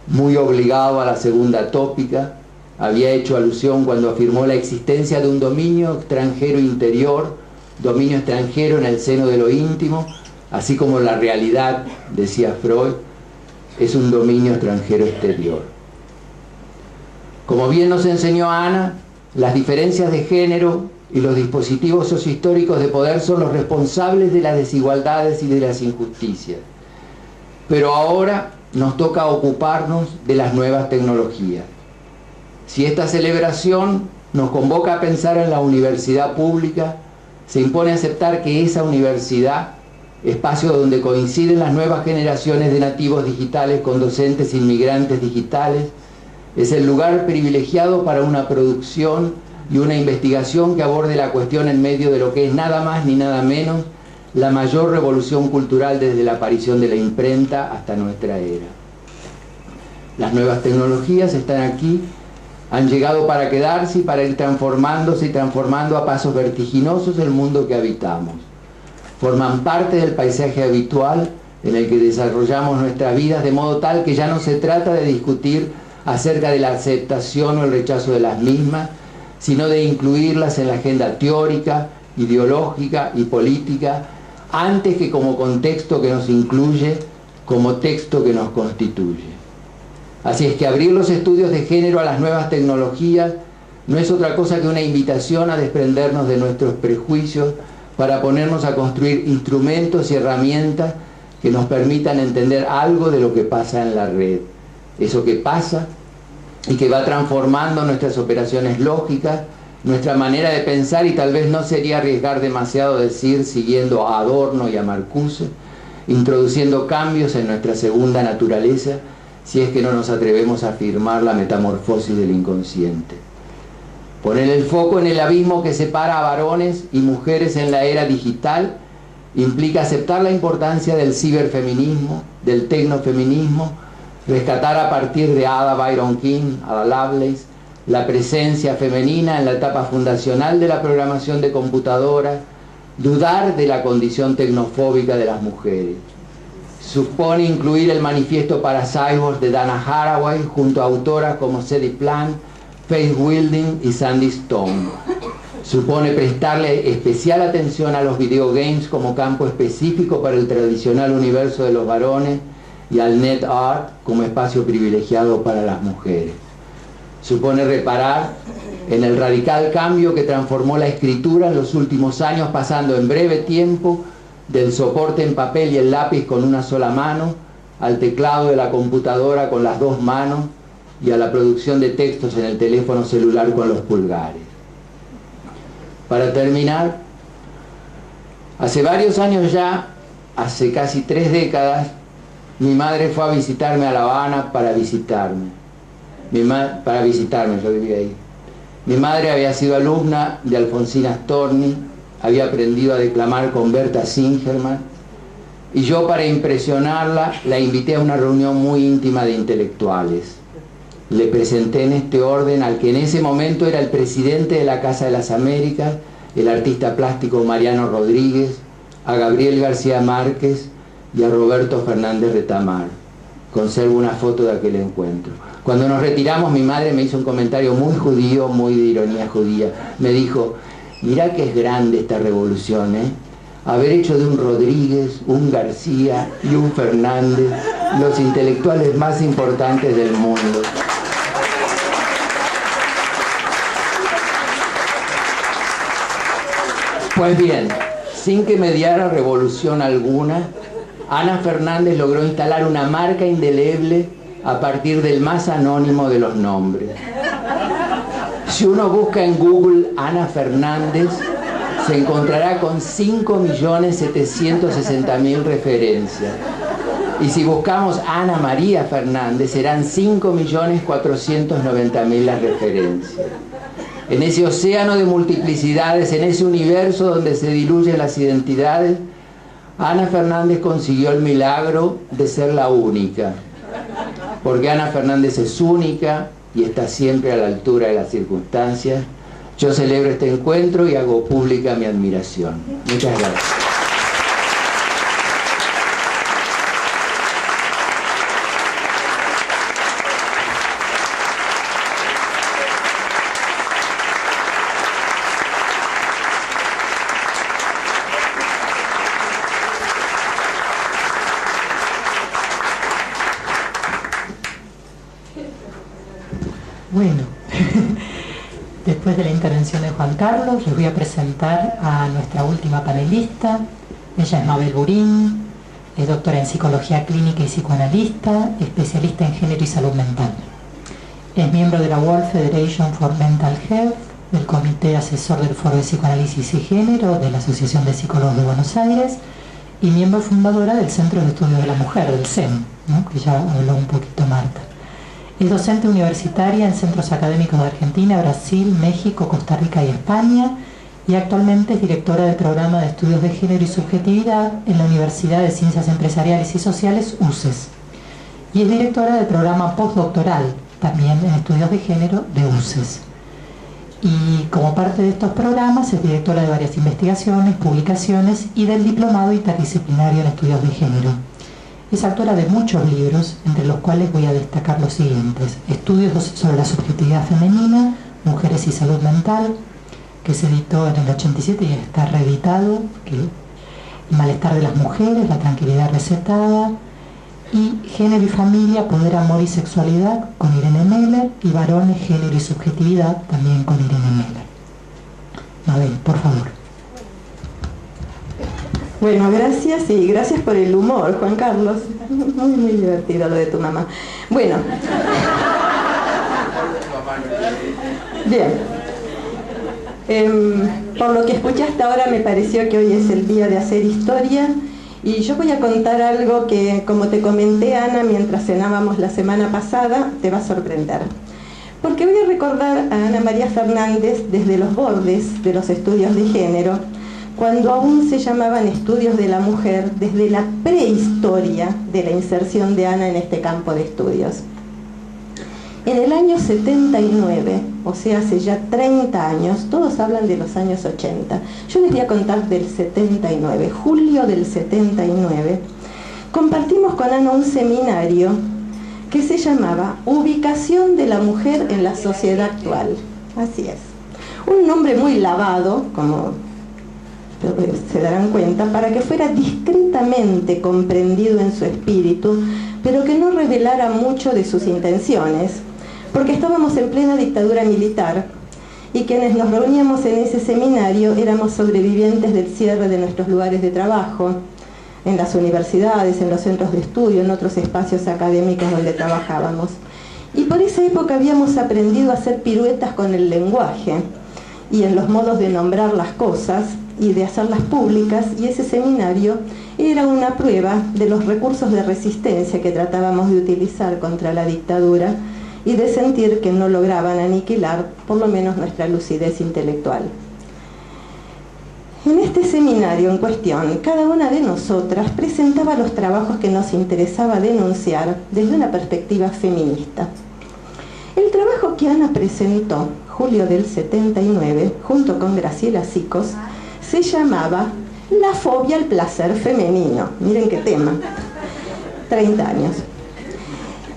muy obligado a la segunda tópica, había hecho alusión cuando afirmó la existencia de un dominio extranjero interior, dominio extranjero en el seno de lo íntimo, así como la realidad, decía Freud, es un dominio extranjero exterior. Como bien nos enseñó Ana, las diferencias de género y los dispositivos sociohistóricos de poder son los responsables de las desigualdades y de las injusticias. Pero ahora nos toca ocuparnos de las nuevas tecnologías. Si esta celebración nos convoca a pensar en la universidad pública, se impone aceptar que esa universidad, espacio donde coinciden las nuevas generaciones de nativos digitales con docentes inmigrantes digitales, es el lugar privilegiado para una producción y una investigación que aborde la cuestión en medio de lo que es nada más ni nada menos la mayor revolución cultural desde la aparición de la imprenta hasta nuestra era. Las nuevas tecnologías están aquí, han llegado para quedarse y para ir transformándose y transformando a pasos vertiginosos el mundo que habitamos. Forman parte del paisaje habitual en el que desarrollamos nuestras vidas, de modo tal que ya no se trata de discutir acerca de la aceptación o el rechazo de las mismas, sino de incluirlas en la agenda teórica, ideológica y política, antes que como contexto que nos incluye, como texto que nos constituye. Así es que abrir los estudios de género a las nuevas tecnologías no es otra cosa que una invitación a desprendernos de nuestros prejuicios para ponernos a construir instrumentos y herramientas que nos permitan entender algo de lo que pasa en la red. Eso que pasa y que va transformando nuestras operaciones lógicas, nuestra manera de pensar, y tal vez no sería arriesgar demasiado decir, siguiendo a Adorno y a Marcuse, introduciendo cambios en nuestra segunda naturaleza, si es que no nos atrevemos a afirmar la metamorfosis del inconsciente. Poner el foco en el abismo que separa a varones y mujeres en la era digital implica aceptar la importancia del ciberfeminismo, del tecnofeminismo, rescatar a partir de Ada Byron King, Ada Lovelace, la presencia femenina en la etapa fundacional de la programación de computadoras, dudar de la condición tecnofóbica de las mujeres. Supone incluir el manifiesto para cyborgs de Dana Haraway junto a autoras como Sadie Plant, Faith Wilding y Sandy Stone. Supone prestarle especial atención a los videogames como campo específico para el tradicional universo de los varones y al net art como espacio privilegiado para las mujeres. Supone reparar en el radical cambio que transformó la escritura en los últimos años, pasando en breve tiempo del soporte en papel y el lápiz con una sola mano al teclado de la computadora con las dos manos y a la producción de textos en el teléfono celular con los pulgares. Para terminar, hace varios años ya, hace casi 3 décadas, mi madre fue a visitarme a La Habana para visitarme. Yo vivía ahí. Mi madre había sido alumna de Alfonsina Storni, había aprendido a declamar con Berta Singerman, y yo, para impresionarla, la invité a una reunión muy íntima de intelectuales. Le presenté en este orden al que en ese momento era el presidente de la Casa de las Américas, el artista plástico Mariano Rodríguez, a Gabriel García Márquez y a Roberto Fernández Retamar. Conservo una foto de aquel encuentro. Cuando nos retiramos, mi madre me hizo un comentario muy judío, muy de ironía judía. Me dijo: mirá que es grande esta revolución, ¿eh? Haber hecho de un Rodríguez, un García y un Fernández los intelectuales más importantes del mundo. Pues bien, sin que mediara revolución alguna, Ana Fernández logró instalar una marca indeleble a partir del más anónimo de los nombres. Si uno busca en Google Ana Fernández, se encontrará con 5.760.000 referencias. Y si buscamos Ana María Fernández, serán 5.490.000 las referencias. En ese océano de multiplicidades, en ese universo donde se diluyen las identidades, Ana Fernández consiguió el milagro de ser la única. Porque Ana Fernández es única y está siempre a la altura de las circunstancias. Yo celebro este encuentro y hago pública mi admiración. Muchas gracias. Bueno, después de la intervención de Juan Carlos, les voy a presentar a nuestra última panelista. Ella es Mabel Burín, es doctora en Psicología Clínica y psicoanalista, especialista en género y salud mental. Es miembro de la World Federation for Mental Health, del Comité Asesor del Foro de Psicoanálisis y Género de la Asociación de Psicólogos de Buenos Aires y miembro fundadora del Centro de Estudios de la Mujer, del CEM, ¿no?, que ya habló un poquito Marta. Es docente universitaria en centros académicos de Argentina, Brasil, México, Costa Rica y España, y actualmente es directora del programa de estudios de género y subjetividad en la Universidad de Ciencias Empresariales y Sociales, UCES. Y es directora del programa postdoctoral, también en estudios de género, de UCES. Y como parte de estos programas es directora de varias investigaciones, publicaciones y del diplomado interdisciplinario en estudios de género. Es autora de muchos libros, entre los cuales voy a destacar los siguientes: Estudios sobre la subjetividad femenina, Mujeres y salud mental, que se editó en el 87 y está reeditado, El malestar de las mujeres, La tranquilidad recetada, y Género y Familia, Poder, Amor y Sexualidad, con Irene Meller, y Varones, Género y Subjetividad, también con Irene Meller. Mabel, por favor. Bueno, gracias y gracias por el humor, Juan Carlos. Muy divertido lo de tu mamá. Bueno. Bien. Por lo que escuché hasta ahora me pareció que hoy es el día de hacer historia y yo voy a contar algo que, como te comenté, Ana, mientras cenábamos la semana pasada, te va a sorprender. Porque voy a recordar a Ana María Fernández desde los bordes de los estudios de género, cuando aún se llamaban estudios de la mujer, desde la prehistoria de la inserción de Ana en este campo de estudios. En el año 79, o sea, hace ya 30 años, todos hablan de los años 80, yo les voy a contar del 79, julio del 79, compartimos con Ana un seminario que se llamaba Ubicación de la Mujer en la Sociedad Actual. Así es. Un nombre muy lavado, como se darán cuenta, para que fuera discretamente comprendido en su espíritu, pero que no revelara mucho de sus intenciones, porque estábamos en plena dictadura militar y quienes nos reuníamos en ese seminario éramos sobrevivientes del cierre de nuestros lugares de trabajo, en las universidades, en los centros de estudio, en otros espacios académicos donde trabajábamos. Y por esa época habíamos aprendido a hacer piruetas con el lenguaje y en los modos de nombrar las cosas y de hacerlas públicas, y ese seminario era una prueba de los recursos de resistencia que tratábamos de utilizar contra la dictadura y de sentir que no lograban aniquilar por lo menos nuestra lucidez intelectual. En este seminario en cuestión, cada una de nosotras presentaba los trabajos que nos interesaba denunciar desde una perspectiva feminista. El trabajo que Ana presentó, julio del 79, junto con Graciela Sicos, se llamaba La fobia al placer femenino. Miren qué tema. 30 años.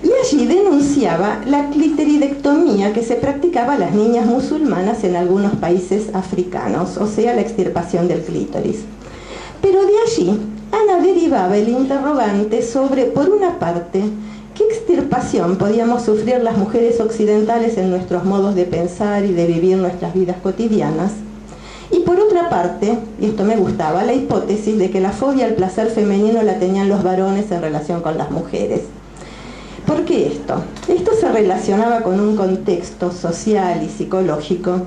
Y allí denunciaba la clitoridectomía que se practicaba a las niñas musulmanas en algunos países africanos, o sea, la extirpación del clítoris. Pero de allí, Ana derivaba el interrogante sobre, por una parte, qué extirpación podíamos sufrir las mujeres occidentales en nuestros modos de pensar y de vivir nuestras vidas cotidianas, y por otra parte, y esto me gustaba, la hipótesis de que la fobia al placer femenino la tenían los varones en relación con las mujeres. ¿Por qué esto? Esto se relacionaba con un contexto social y psicológico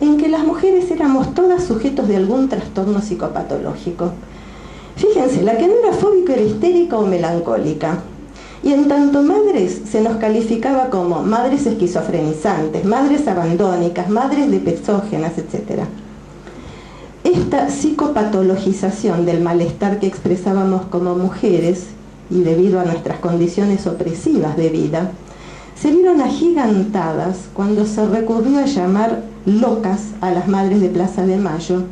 en que las mujeres éramos todas sujetos de algún trastorno psicopatológico. Fíjense, la que no era fóbica era histérica o melancólica. Y en tanto madres se nos calificaba como madres esquizofrenizantes, madres abandónicas, madres depesógenas, etc. Esta psicopatologización del malestar que expresábamos como mujeres y debido a nuestras condiciones opresivas de vida, se vieron agigantadas cuando se recurrió a llamar locas a las madres de Plaza de Mayo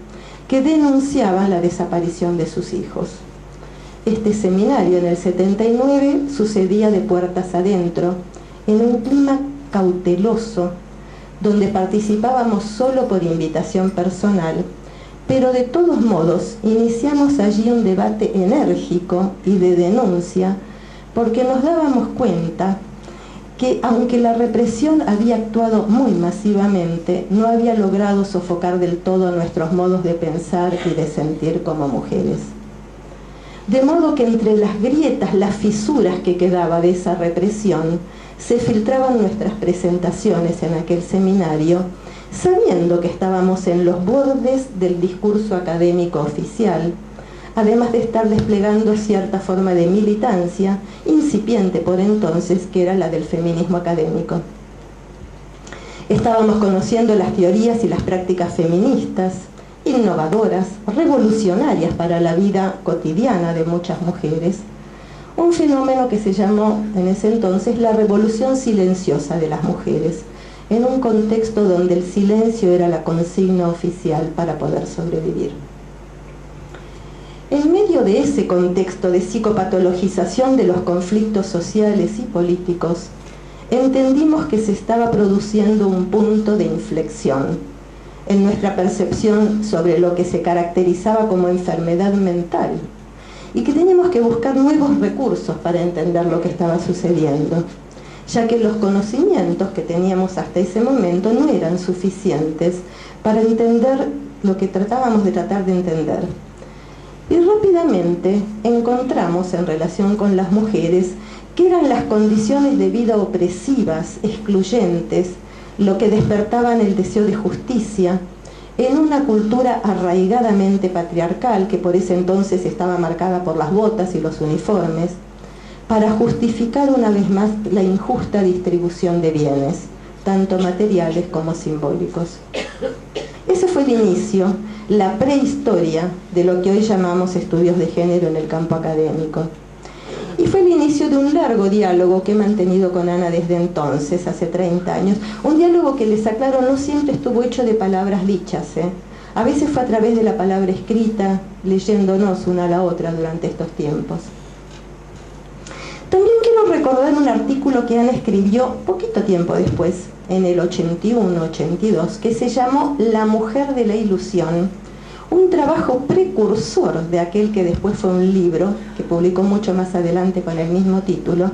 que denunciaban la desaparición de sus hijos. Este seminario en el 79 sucedía de puertas adentro, en un clima cauteloso, donde participábamos solo por invitación personal, pero de todos modos iniciamos allí un debate enérgico y de denuncia, porque nos dábamos cuenta que aunque la represión había actuado muy masivamente, no había logrado sofocar del todo nuestros modos de pensar y de sentir como mujeres. De modo que entre las grietas, las fisuras que quedaba de esa represión, se filtraban nuestras presentaciones en aquel seminario, sabiendo que estábamos en los bordes del discurso académico oficial, además de estar desplegando cierta forma de militancia, incipiente por entonces, que era la del feminismo académico. Estábamos conociendo las teorías y las prácticas feministas, innovadoras, revolucionarias para la vida cotidiana de muchas mujeres, un fenómeno que se llamó en ese entonces la revolución silenciosa de las mujeres, en un contexto donde el silencio era la consigna oficial para poder sobrevivir. En medio de ese contexto de psicopatologización de los conflictos sociales y políticos, entendimos que se estaba produciendo un punto de inflexión en nuestra percepción sobre lo que se caracterizaba como enfermedad mental y que teníamos que buscar nuevos recursos para entender lo que estaba sucediendo, ya que los conocimientos que teníamos hasta ese momento no eran suficientes para entender lo que tratábamos de entender. Y rápidamente encontramos en relación con las mujeres que eran las condiciones de vida opresivas, excluyentes, lo que despertaban el deseo de justicia en una cultura arraigadamente patriarcal que por ese entonces estaba marcada por las botas y los uniformes, para justificar una vez más la injusta distribución de bienes, tanto materiales como simbólicos. Ese fue el inicio, la prehistoria de lo que hoy llamamos estudios de género en el campo académico. Y fue el inicio de un largo diálogo que he mantenido con Ana desde entonces, hace 30 años. Un diálogo que, les aclaro, no siempre estuvo hecho de palabras dichas, A veces fue a través de la palabra escrita, leyéndonos una a la otra durante estos tiempos. También quiero recordar un artículo que Ana escribió poquito tiempo después, en el 81-82, que se llamó La mujer de la ilusión, un trabajo precursor de aquel que después fue un libro, que publicó mucho más adelante con el mismo título.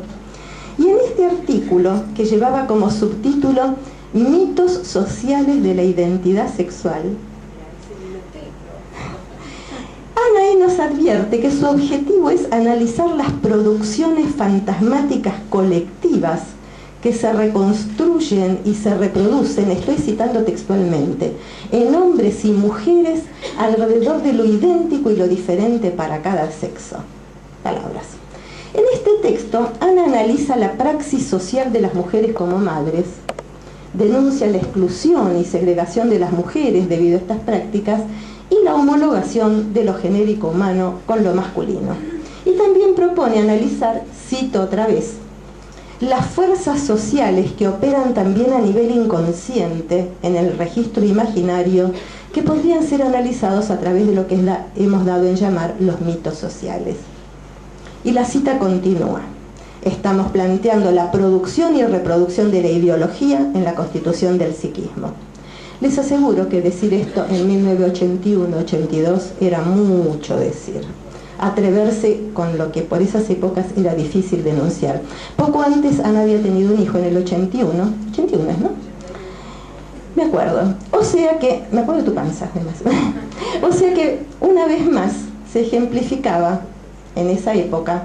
Y en este artículo, que llevaba como subtítulo Mitos sociales de la identidad sexual, Ana ahí nos advierte que su objetivo es analizar las producciones fantasmáticas colectivas que se reconstruyen y se reproducen, estoy citando textualmente, en hombres y mujeres alrededor de lo idéntico y lo diferente para cada sexo. Palabras. En este texto, Ana analiza la praxis social de las mujeres como madres, denuncia la exclusión y segregación de las mujeres debido a estas prácticas y la homologación de lo genérico humano con lo masculino. Y también propone analizar, cito otra vez, las fuerzas sociales que operan también a nivel inconsciente en el registro imaginario, que podrían ser analizados a través de lo que hemos dado en llamar los mitos sociales. Y la cita continúa. Estamos planteando la producción y reproducción de la ideología en la constitución del psiquismo. Les aseguro que decir esto en 1981-82 era mucho decir. Atreverse con lo que por esas épocas era difícil denunciar. Poco antes Ana había tenido un hijo en el 81 es, ¿no? Me acuerdo. O sea que, me acuerdo de tu panza, además. O sea que una vez más se ejemplificaba en esa época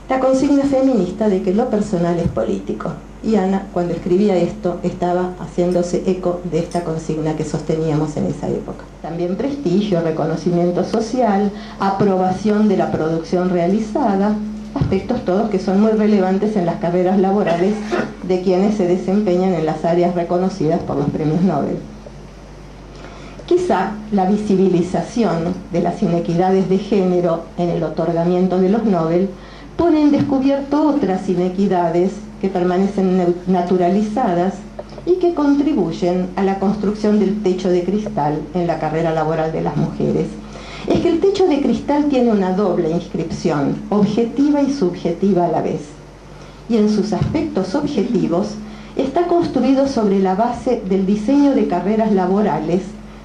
la consigna feminista de que lo personal es político. Y Ana, cuando escribía esto, estaba haciéndose eco de esta consigna que sosteníamos en esa época. También prestigio, reconocimiento social, aprobación de la producción realizada, aspectos todos que son muy relevantes en las carreras laborales de quienes se desempeñan en las áreas reconocidas por los premios Nobel. Quizá la visibilización de las inequidades de género en el otorgamiento de los Nobel pone en descubierto otras inequidades que permanecen naturalizadas y que contribuyen a la construcción del techo de cristal en la carrera laboral de las mujeres. Es que el techo de cristal tiene una doble inscripción, objetiva y subjetiva a la vez. Y en sus aspectos objetivos está construido sobre la base del diseño de carreras laborales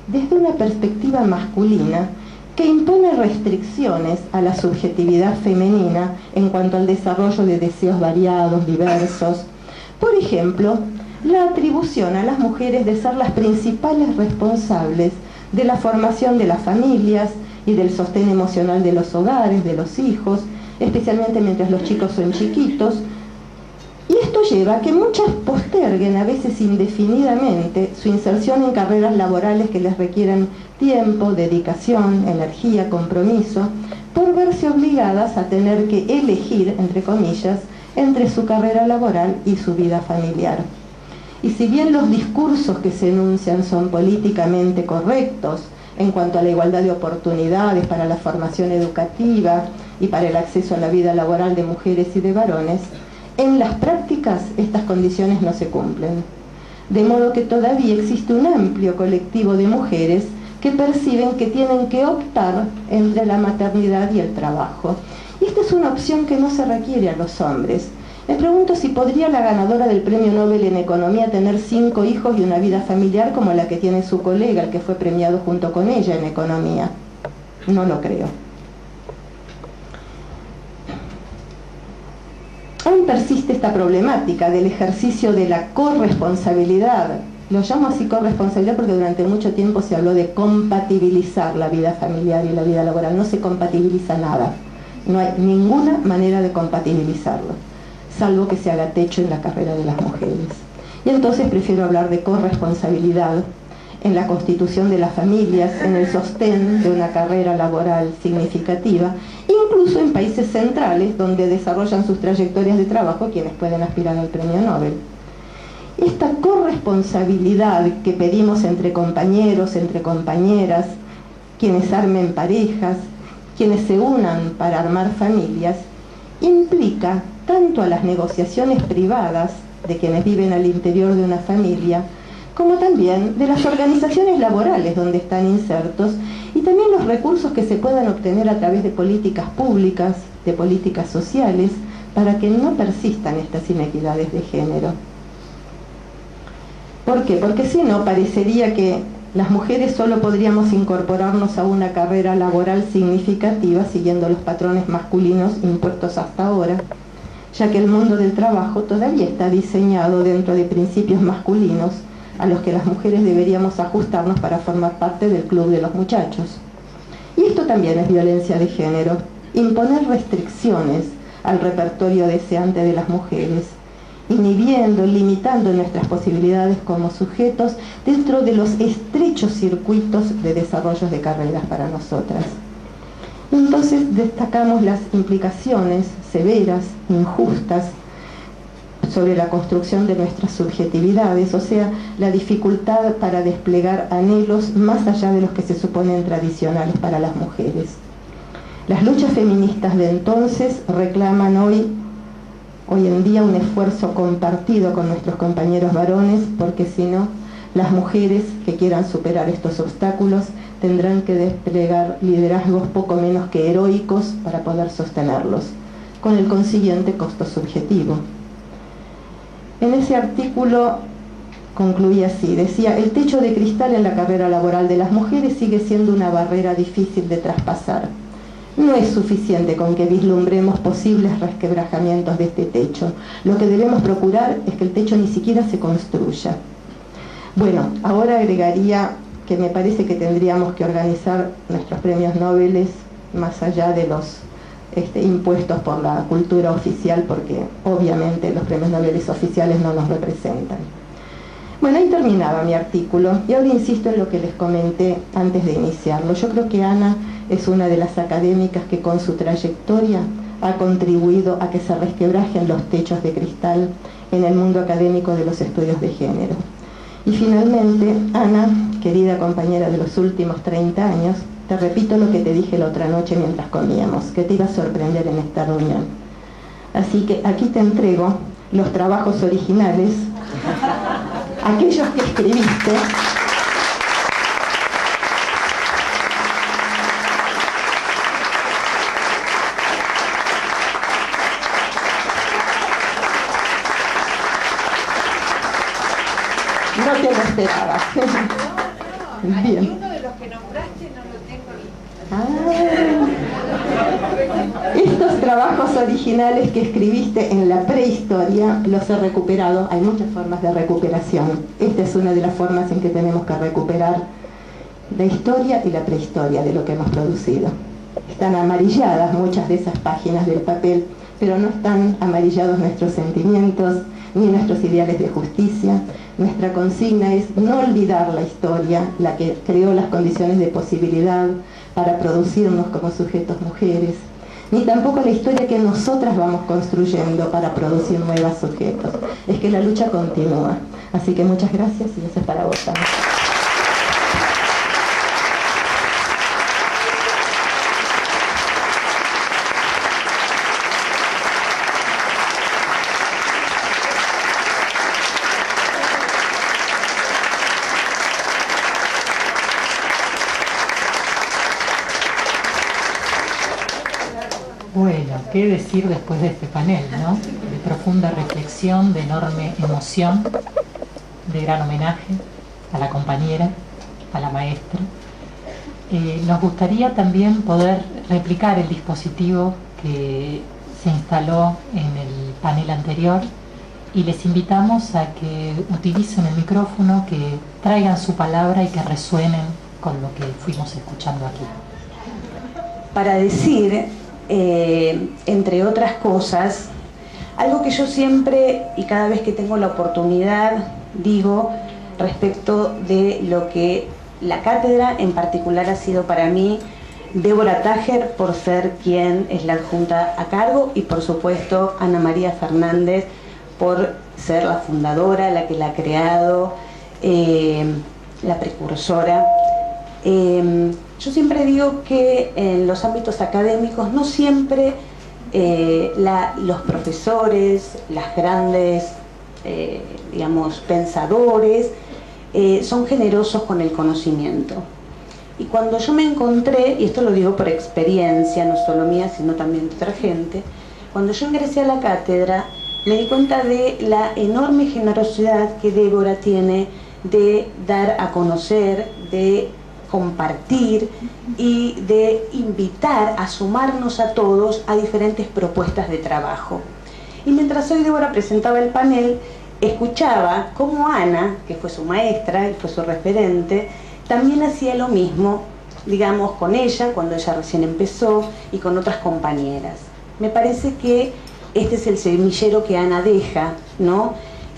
desde una perspectiva masculina que impone restricciones a la subjetividad femenina en cuanto al desarrollo de deseos variados, diversos. Por ejemplo, la atribución a las mujeres de ser las principales responsables de la formación de las familias y del sostén emocional de los hogares, de los hijos, especialmente mientras los chicos son chiquitos. Y esto lleva a que muchas posterguen, a veces indefinidamente, su inserción en carreras laborales que les requieran tiempo, dedicación, energía, compromiso, por verse obligadas a tener que elegir, entre comillas, entre su carrera laboral y su vida familiar. Y si bien los discursos que se enuncian son políticamente correctos en cuanto a la igualdad de oportunidades para la formación educativa y para el acceso a la vida laboral de mujeres y de varones, en las prácticas estas condiciones no se cumplen. De modo que todavía existe un amplio colectivo de mujeres que perciben que tienen que optar entre la maternidad y el trabajo. Y esta es una opción que no se requiere a los hombres. Me pregunto si podría la ganadora del Premio Nobel en Economía tener 5 hijos y una vida familiar como la que tiene su colega, el que fue premiado junto con ella en Economía. No lo creo. También persiste esta problemática del ejercicio de la corresponsabilidad. Lo llamo así corresponsabilidad porque durante mucho tiempo se habló de compatibilizar la vida familiar y la vida laboral. No se compatibiliza nada. No hay ninguna manera de compatibilizarlo, salvo que se haga techo en la carrera de las mujeres. Y entonces prefiero hablar de corresponsabilidad en la constitución de las familias, en el sostén de una carrera laboral significativa, incluso en países centrales donde desarrollan sus trayectorias de trabajo quienes pueden aspirar al premio Nobel. Esta corresponsabilidad que pedimos entre compañeros, entre compañeras, quienes armen parejas, quienes se unan para armar familias, implica tanto a las negociaciones privadas de quienes viven al interior de una familia, como también de las organizaciones laborales donde están insertos, y también los recursos que se puedan obtener a través de políticas públicas, de políticas sociales, para que no persistan estas inequidades de género. ¿Por qué? Porque si no, parecería que las mujeres solo podríamos incorporarnos a una carrera laboral significativa siguiendo los patrones masculinos impuestos hasta ahora, ya que el mundo del trabajo todavía está diseñado dentro de principios masculinos a los que las mujeres deberíamos ajustarnos para formar parte del club de los muchachos. Y esto también es violencia de género, imponer restricciones al repertorio deseante de las mujeres, inhibiendo, limitando nuestras posibilidades como sujetos dentro de los estrechos circuitos de desarrollos de carreras para nosotras. Entonces destacamos las implicaciones severas, injustas, sobre la construcción de nuestras subjetividades, o sea, la dificultad para desplegar anhelos más allá de los que se suponen tradicionales para las mujeres. Las luchas feministas de entonces reclaman hoy en día un esfuerzo compartido con nuestros compañeros varones, porque si no, las mujeres que quieran superar estos obstáculos tendrán que desplegar liderazgos poco menos que heroicos para poder sostenerlos, con el consiguiente costo subjetivo. En ese artículo concluía así, decía: el techo de cristal en la carrera laboral de las mujeres sigue siendo una barrera difícil de traspasar. No es suficiente con que vislumbremos posibles resquebrajamientos de este techo. Lo que debemos procurar es que el techo ni siquiera se construya. Bueno, ahora agregaría que me parece que tendríamos que organizar nuestros premios Nobel más allá de los impuestos por la cultura oficial, porque obviamente los premios Nobel oficiales no nos representan. Bueno, ahí terminaba mi artículo y ahora insisto en lo que les comenté antes de iniciarlo. Yo creo que Ana es una de las académicas que con su trayectoria ha contribuido a que se resquebrajen los techos de cristal en el mundo académico de los estudios de género. Y finalmente, Ana, querida compañera de los últimos 30 años, te repito lo que te dije la otra noche mientras comíamos, que te iba a sorprender en esta reunión. Así que aquí te entrego los trabajos originales, aquellos que escribiste, no te lo esperabas. Bien. Y uno de los que nombraste no lo tengo visto. Estos trabajos originales que escribiste en la prehistoria los he recuperado. Hay muchas formas de recuperación. Esta es una de las formas en que tenemos que recuperar la historia y la prehistoria de lo que hemos producido. Están amarilladas muchas de esas páginas del papel, pero no están amarillados nuestros sentimientos ni nuestros ideales de justicia. Nuestra consigna es no olvidar la historia, la que creó las condiciones de posibilidad para producirnos como sujetos mujeres, ni tampoco la historia que nosotras vamos construyendo para producir nuevos sujetos. Es que la lucha continúa. Así que muchas gracias y eso es para vos también. Bueno, qué decir después de este panel, ¿no? De profunda reflexión, de enorme emoción, de gran homenaje a la compañera, a la maestra. Nos gustaría también poder replicar el dispositivo que se instaló en el panel anterior y les invitamos a que utilicen el micrófono, que traigan su palabra y que resuenen con lo que fuimos escuchando aquí. Para decir, entre otras cosas, algo que yo siempre y cada vez que tengo la oportunidad digo respecto de lo que la cátedra en particular ha sido para mí, Débora Tájer por ser quien es la adjunta a cargo y por supuesto Ana María Fernández por ser la fundadora, la que la ha creado, la precursora. Yo siempre digo que en los ámbitos académicos no siempre los profesores, las grandes, digamos, pensadores, son generosos con el conocimiento. Y cuando yo me encontré, y esto lo digo por experiencia, no solo mía, sino también de otra gente, cuando yo ingresé a la cátedra, me di cuenta de la enorme generosidad que Débora tiene de dar a conocer, de compartir y de invitar a sumarnos a todos a diferentes propuestas de trabajo. Y mientras hoy Débora presentaba el panel, escuchaba cómo Ana, que fue su maestra y fue su referente, también hacía lo mismo, digamos, con ella, cuando ella recién empezó, y con otras compañeras. Me parece que este es el semillero que Ana deja, ¿no?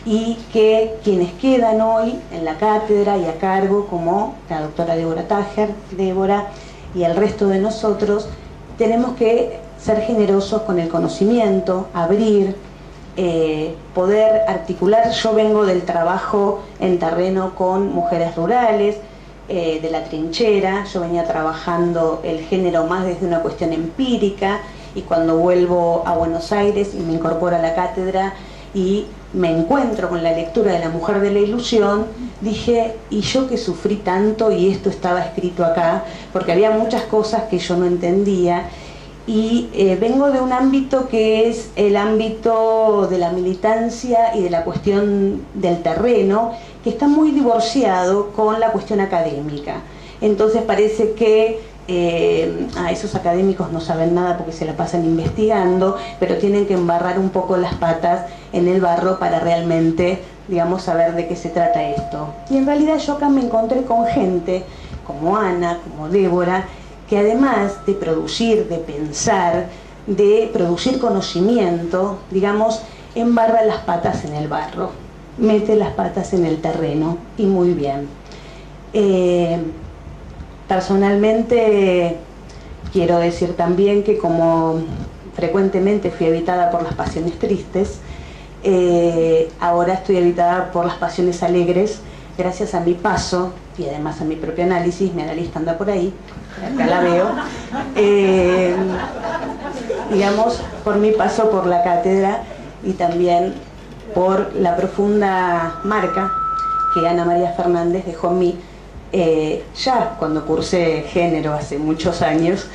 Y que quienes quedan hoy en la cátedra y a cargo, como la doctora Débora Tájer, Débora y el resto de nosotros, tenemos que ser generosos con el conocimiento, abrir, poder articular. Yo vengo del trabajo en terreno con mujeres rurales, de la trinchera. Yo venía trabajando el género más desde una cuestión empírica, y cuando vuelvo a Buenos Aires y me incorporo a la cátedra y me encuentro con la lectura de La mujer de la ilusión, dije, y yo que sufrí tanto y esto estaba escrito acá, porque había muchas cosas que yo no entendía. Y vengo de un ámbito que es el ámbito de la militancia y de la cuestión del terreno, que está muy divorciado con la cuestión académica. Entonces parece que esos académicos no saben nada porque se la pasan investigando, pero tienen que embarrar un poco las patas en el barro para realmente, digamos, saber de qué se trata esto. Y en realidad yo acá me encontré con gente como Ana, como Débora, que además de producir, de pensar, de producir conocimiento, digamos, embarra las patas en el barro, mete las patas en el terreno, y muy bien. Personalmente quiero decir también que como frecuentemente fui habitada por las pasiones tristes, ahora estoy habitada por las pasiones alegres, gracias a mi paso y además a mi propio análisis. Mi analista anda por ahí, acá la veo, digamos, por mi paso por la cátedra y también por la profunda marca que Ana María Fernández dejó en mí, ya cuando cursé género hace muchos años,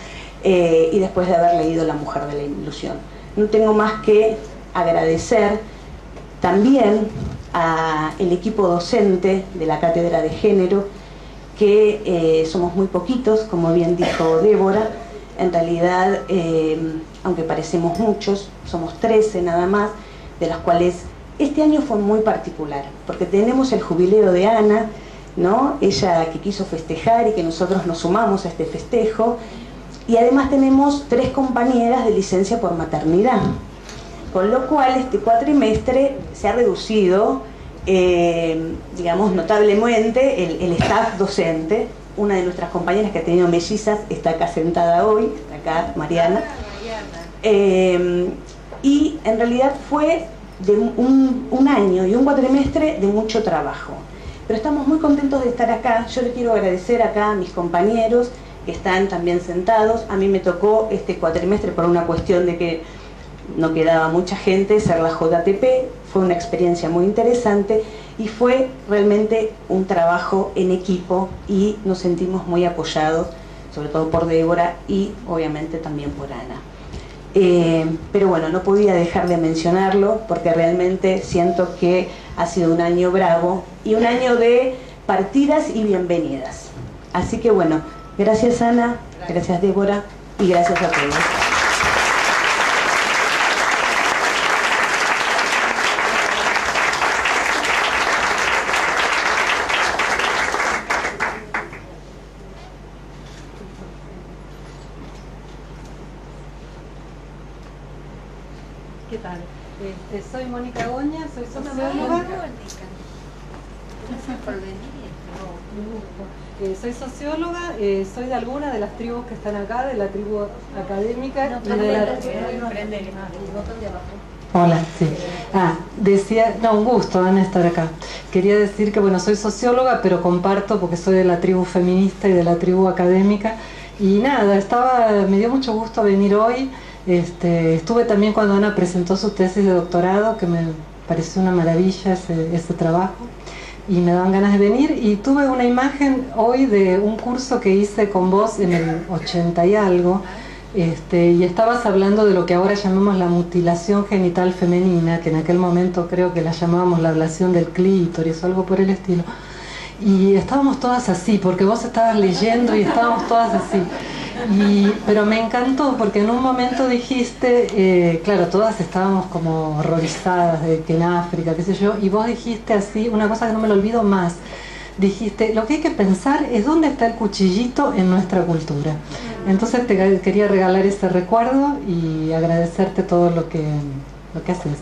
y después de haber leído La mujer de la ilusión. No tengo más que agradecer también al equipo docente de la Cátedra de Género, que somos muy poquitos, como bien dijo Débora. En realidad, aunque parecemos muchos, somos 13 nada más, de los cuales este año fue muy particular, porque tenemos el jubileo de Ana, ¿no? Ella que quiso festejar y que nosotros nos sumamos a este festejo, y además tenemos 3 compañeras de licencia por maternidad, con lo cual este cuatrimestre se ha reducido, digamos, notablemente el staff docente. Una de nuestras compañeras que ha tenido mellizas está acá sentada hoy, está acá Mariana, y en realidad fue de un año y un cuatrimestre de mucho trabajo. Pero estamos muy contentos de estar acá. Yo le quiero agradecer acá a mis compañeros que están también sentados. A mí me tocó este cuatrimestre, por una cuestión de que no quedaba mucha gente, ser la JTP. Fue una experiencia muy interesante y fue realmente un trabajo en equipo, y nos sentimos muy apoyados, sobre todo por Débora y obviamente también por Ana. Pero bueno, no podía dejar de mencionarlo porque realmente siento que ha sido un año bravo y un año de partidas y bienvenidas. Así que bueno, gracias Ana, gracias Débora y gracias a todos. tal? Soy Mónica Goña, soy socióloga. Soy socióloga, soy de alguna de las tribus que están acá, de la tribu académica y de la... Hola, sí. Decía, un gusto, Ana, estar acá. Quería decir que, bueno, soy socióloga, pero comparto porque soy de la tribu feminista y de la tribu académica. Y nada, me dio mucho gusto venir hoy. Estuve también cuando Ana presentó su tesis de doctorado, que me pareció una maravilla ese trabajo. Y me daban ganas de venir. Y tuve una imagen hoy de un curso que hice con vos en el 80 y algo. Y estabas hablando de lo que ahora llamamos la mutilación genital femenina, que en aquel momento creo que la llamábamos la ablación del clítoris o algo por el estilo. Y estábamos todas así, porque vos estabas leyendo y estábamos todas así. Pero me encantó porque en un momento dijiste, claro, todas estábamos como horrorizadas de que en África, qué sé yo, y vos dijiste así, una cosa que no me lo olvido más, dijiste, lo que hay que pensar es dónde está el cuchillito en nuestra cultura. Entonces te quería regalar ese recuerdo y agradecerte todo lo que haces.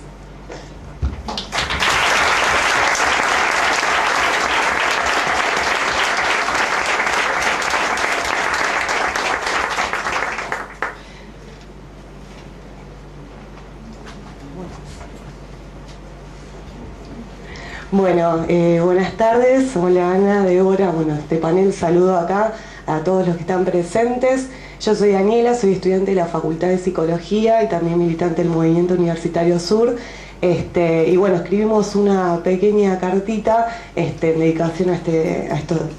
Bueno, buenas tardes, hola Ana, Débora, este panel saludo acá a todos los que están presentes. Yo soy Daniela, soy estudiante de la Facultad de Psicología y también militante del Movimiento Universitario Sur. Y bueno, escribimos una pequeña cartita en dedicación a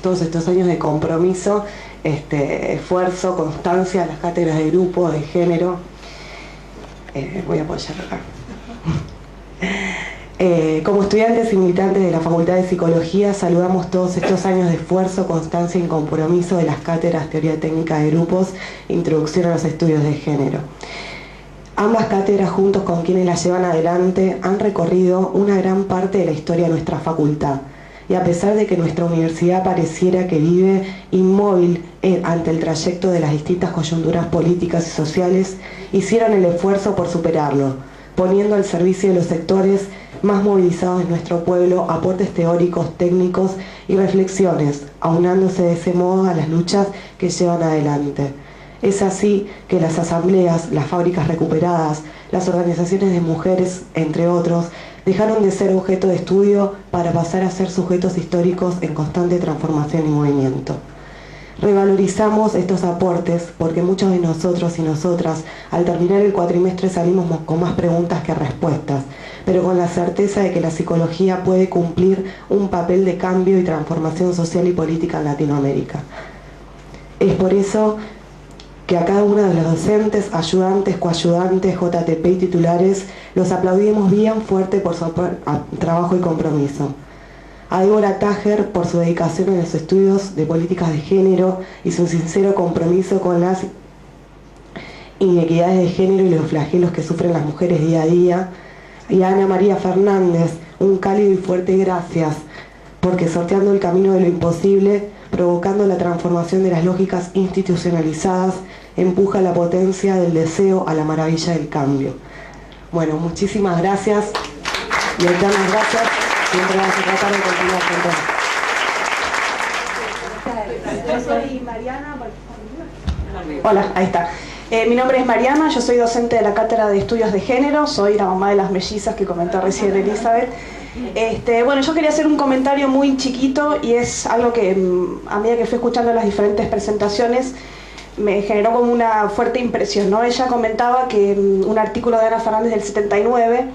todos estos años de compromiso, esfuerzo, constancia, a las cátedras de grupo, de género. Voy a apoyar acá. Como estudiantes y militantes de la Facultad de Psicología, saludamos todos estos años de esfuerzo, constancia y compromiso de las cátedras Teoría Técnica de Grupos e Introducción a los Estudios de Género. Ambas cátedras, juntos con quienes las llevan adelante, han recorrido una gran parte de la historia de nuestra facultad. Y a pesar de que nuestra universidad pareciera que vive inmóvil ante el trayecto de las distintas coyunturas políticas y sociales, hicieron el esfuerzo por superarlo, poniendo al servicio de los sectores más movilizados en nuestro pueblo aportes teóricos, técnicos y reflexiones, aunándose de ese modo a las luchas que llevan adelante. Es así que las asambleas, las fábricas recuperadas, las organizaciones de mujeres, entre otros, dejaron de ser objeto de estudio para pasar a ser sujetos históricos en constante transformación y movimiento. Revalorizamos estos aportes porque muchos de nosotros y nosotras al terminar el cuatrimestre salimos con más preguntas que respuestas, pero con la certeza de que la psicología puede cumplir un papel de cambio y transformación social y política en Latinoamérica. Es por eso que a cada uno de los docentes, ayudantes, coayudantes, JTP y titulares los aplaudimos bien fuerte por su trabajo y compromiso. A Débora Tajer por su dedicación en los estudios de políticas de género y su sincero compromiso con las inequidades de género y los flagelos que sufren las mujeres día a día. Y a Ana María Fernández, un cálido y fuerte gracias, porque sorteando el camino de lo imposible, provocando la transformación de las lógicas institucionalizadas, empuja la potencia del deseo a la maravilla del cambio. Bueno, muchísimas gracias y eternas gracias. Siempre vamos a tratar de continuar con todo. Yo soy Mariana. Hola, ahí está. Mi nombre es Mariana, yo soy docente de la Cátedra de Estudios de Género, soy la mamá de las mellizas que comentó recién Elizabeth. Bueno, yo quería hacer un comentario muy chiquito y es algo que a medida que fui escuchando las diferentes presentaciones me generó como una fuerte impresión, ¿no? Ella comentaba que un artículo de Ana Fernández del 79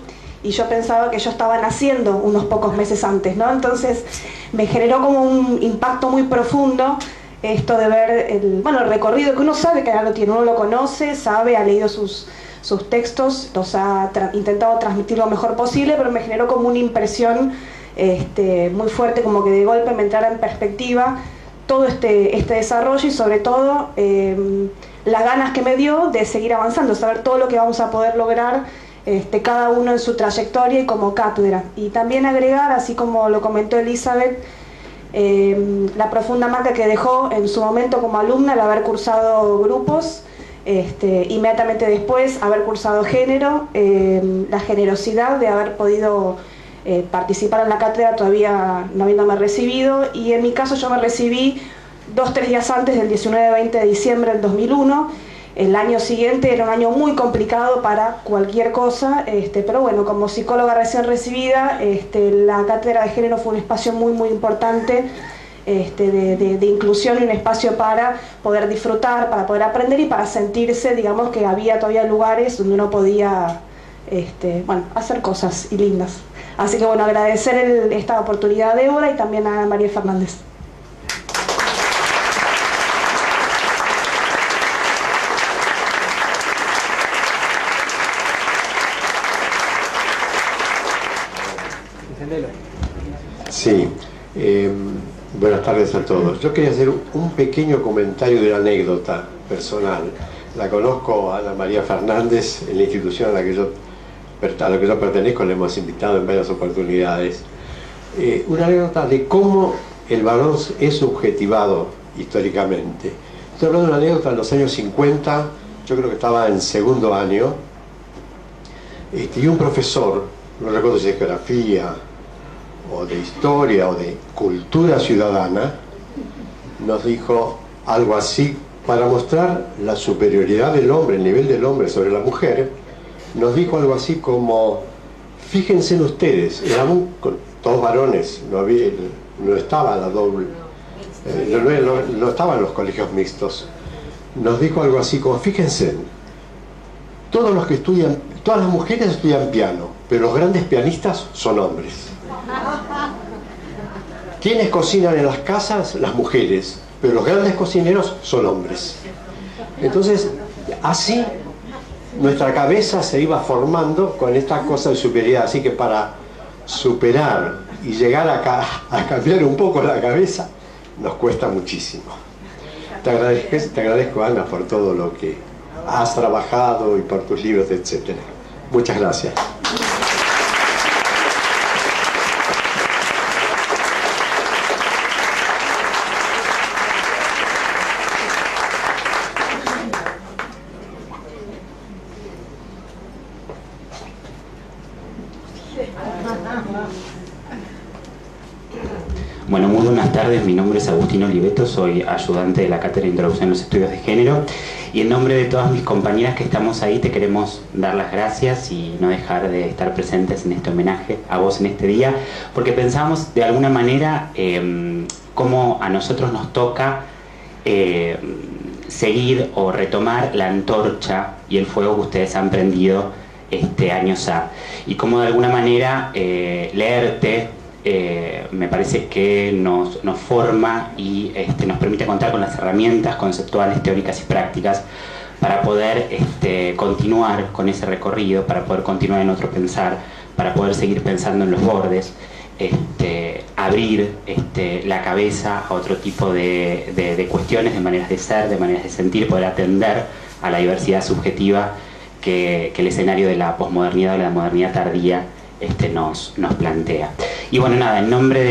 y yo pensaba que yo estaba naciendo unos pocos meses antes, ¿no? Entonces me generó como un impacto muy profundo esto de ver el recorrido que uno sabe que ya lo tiene, uno lo conoce, sabe, ha leído sus textos, los ha intentado transmitir lo mejor posible, pero me generó como una impresión muy fuerte, como que de golpe me entrara en perspectiva todo este desarrollo y sobre todo las ganas que me dio de seguir avanzando, saber todo lo que vamos a poder lograr cada uno en su trayectoria y como cátedra. Y también agregar, así como lo comentó Elizabeth, la profunda marca que dejó en su momento como alumna al haber cursado grupos Inmediatamente después haber cursado género, la generosidad de haber podido participar en la cátedra todavía no habiéndome recibido, y en mi caso yo me recibí 2-3 días antes del 19-20 de diciembre del 2001. El año siguiente era un año muy complicado para cualquier cosa, pero bueno, como psicóloga recién recibida, la cátedra de género fue un espacio muy muy importante de inclusión, y un espacio para poder disfrutar, para poder aprender y para sentirse, digamos, que había todavía lugares donde uno podía hacer cosas y lindas. Así que bueno, agradecer esta oportunidad a Débora y también a María Fernández. Sí, buenas tardes a todos. Yo quería hacer un pequeño comentario de una anécdota personal. La conozco a Ana María Fernández en la institución a la que yo pertenezco, le hemos invitado en varias oportunidades. Una anécdota de cómo el varón es subjetivado históricamente. Estoy hablando de una anécdota de los años 50, yo creo que estaba en segundo año, y un profesor, no recuerdo si de geografía o de historia o de cultura ciudadana, nos dijo algo así para mostrar la superioridad del hombre, el nivel del hombre sobre la mujer. Nos dijo algo así como: fíjense en ustedes, eran todos varones, no estaba la doble, no estaban los colegios mixtos. Nos dijo algo así como: fíjense, todas las mujeres estudian piano, pero los grandes pianistas son hombres. ¿Quiénes cocinan en las casas? Las mujeres, pero los grandes cocineros son hombres. Entonces, así nuestra cabeza se iba formando con esta cosa de superioridad. Así que para superar y llegar a cambiar un poco la cabeza, nos cuesta muchísimo. Te agradezco, Ana, por todo lo que has trabajado y por tus libros, etc. Muchas gracias. Bueno, muy buenas tardes, mi nombre es Agustín Oliveto, soy ayudante de la Cátedra de Introducción a los Estudios de Género, y en nombre de todas mis compañeras que estamos ahí te queremos dar las gracias y no dejar de estar presentes en este homenaje a vos en este día, porque pensamos de alguna manera cómo a nosotros nos toca seguir o retomar la antorcha y el fuego que ustedes han prendido años A, y cómo de alguna manera leerte me parece que nos forma y nos permite contar con las herramientas conceptuales, teóricas y prácticas para poder continuar con ese recorrido, para poder continuar en otro pensar, para poder seguir pensando en los bordes, abrir la cabeza a otro tipo de cuestiones, de maneras de ser, de maneras de sentir, poder atender a la diversidad subjetiva que el escenario de la posmodernidad o la modernidad tardía nos plantea. Y bueno, nada, en nombre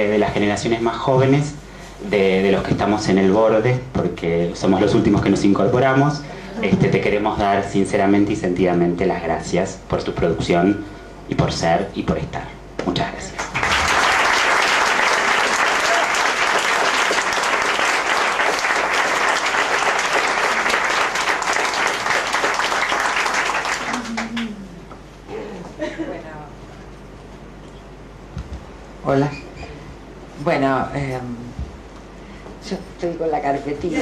de las generaciones más jóvenes, de los que estamos en el borde, porque somos los últimos que nos incorporamos, te queremos dar sinceramente y sentidamente las gracias por tu producción y por ser y por estar. Muchas gracias. Hola. Bueno, yo estoy con la carpetita.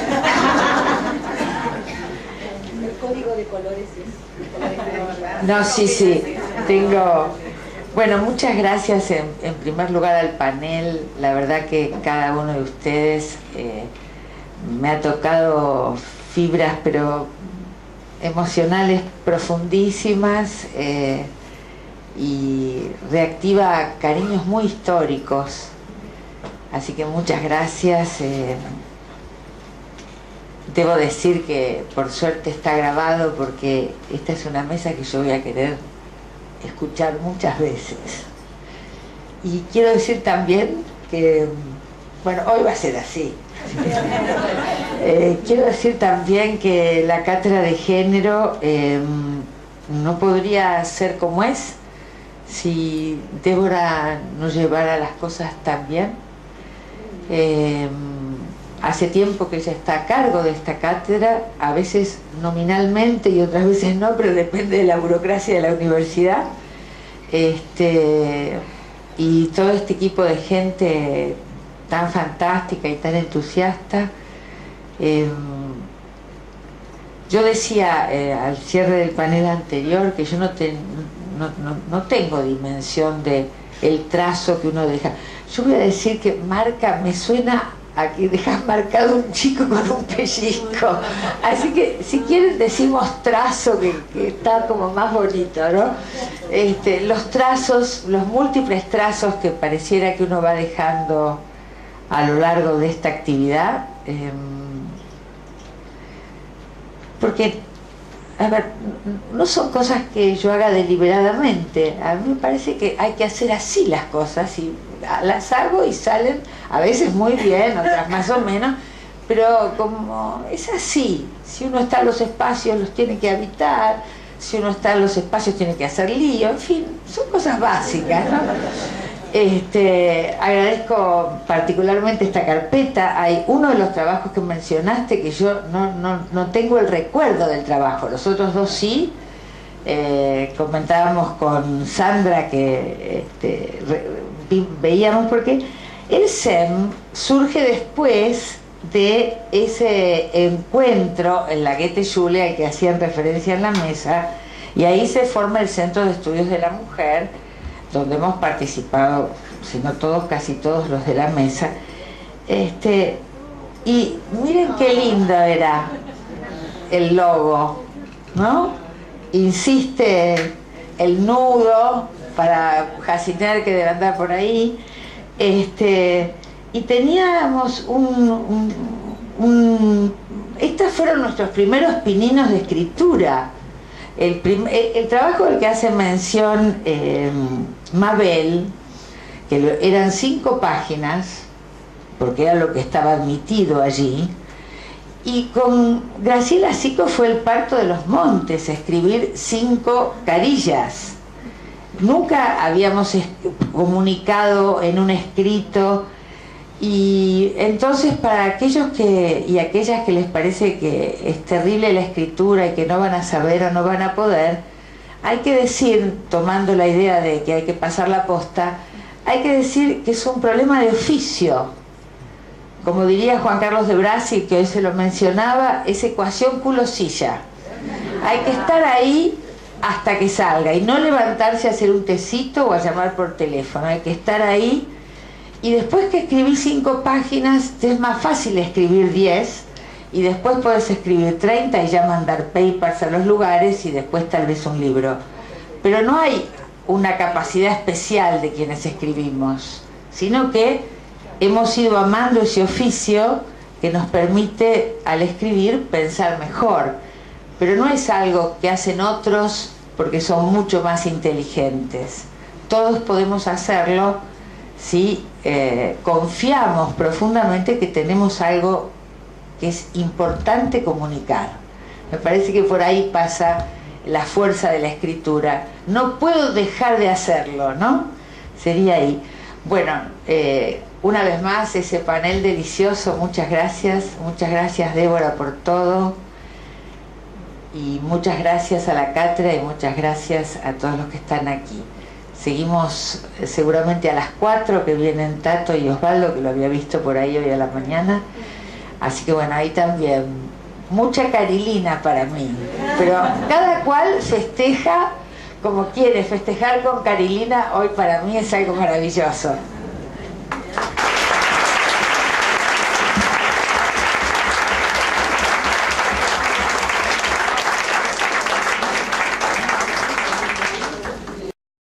El código de colores es... No, sí, tengo... Bueno, muchas gracias en primer lugar al panel. La verdad que cada uno de ustedes me ha tocado fibras, pero emocionales profundísimas, y reactiva cariños muy históricos, así que muchas gracias. Debo decir que por suerte está grabado, porque esta es una mesa que yo voy a querer escuchar muchas veces. Y quiero decir también que, bueno, hoy va a ser así. Quiero decir también que la cátedra de género no podría ser como es si Débora nos llevara las cosas tan bien. Hace tiempo que ella está a cargo de esta cátedra, a veces nominalmente y otras veces no, pero depende de la burocracia de la universidad. Y todo este equipo de gente tan fantástica y tan entusiasta. Yo decía al cierre del panel anterior que yo no tengo dimensión de el trazo que uno deja. Yo voy a decir que marca me suena a que dejas marcado un chico con un pellizco. Así que si quieren decimos trazo, que está como más bonito, ¿no? Los trazos, los múltiples trazos que pareciera que uno va dejando a lo largo de esta actividad, porque, a ver, no son cosas que yo haga deliberadamente. A mí me parece que hay que hacer así las cosas y las hago y salen a veces muy bien, otras más o menos, pero como es así. Si uno está en los espacios los tiene que habitar, si uno está en los espacios tiene que hacer lío, en fin, son cosas básicas, ¿no? Agradezco particularmente esta carpeta. Hay uno de los trabajos que mencionaste que yo no tengo el recuerdo del trabajo, los otros dos sí. Comentábamos con Sandra que veíamos, porque el SEM surge después de ese encuentro en la Goethe-Schule al que hacían referencia en la mesa, y ahí se forma el Centro de Estudios de la Mujer, donde hemos participado, si no todos, casi todos los de la mesa. Y miren qué lindo era el logo, ¿no? Insiste el nudo para Jaciner, que debe andar por ahí. Y teníamos estos fueron nuestros primeros pininos de escritura. El trabajo del que hace mención Mabel, que eran 5 páginas, porque era lo que estaba admitido allí, y con Graciela Sico fue el parto de los montes, escribir 5 carillas. Nunca habíamos comunicado en un escrito, y entonces para aquellos y aquellas que les parece que es terrible la escritura y que no van a saber o no van a poder, hay que decir, tomando la idea de que hay que pasar la posta, hay que decir que es un problema de oficio. Como diría Juan Carlos de Brasil, que hoy se lo mencionaba, es ecuación culo-silla. Hay que estar ahí hasta que salga y no levantarse a hacer un tecito o a llamar por teléfono. Hay que estar ahí, y después que escribí 5 páginas es más fácil escribir 10, y después podés escribir 30 y ya mandar papers a los lugares, y después tal vez un libro. Pero no hay una capacidad especial de quienes escribimos, sino que hemos ido amando ese oficio que nos permite al escribir pensar mejor. Pero no es algo que hacen otros porque son mucho más inteligentes. Todos podemos hacerlo si confiamos profundamente que tenemos algo que es importante comunicar. Me parece que por ahí pasa la fuerza de la escritura. No puedo dejar de hacerlo, ¿no? Sería ahí. Bueno, una vez más ese panel delicioso, muchas gracias Débora por todo, y muchas gracias a la cátedra y muchas gracias a todos los que están aquí. Seguimos seguramente a las 4, que vienen Tato y Osvaldo, que lo había visto por ahí hoy a la mañana. Así que bueno, ahí también mucha carilina para mí. Pero cada cual festeja como quiere. Festejar con carilina hoy para mí es algo maravilloso.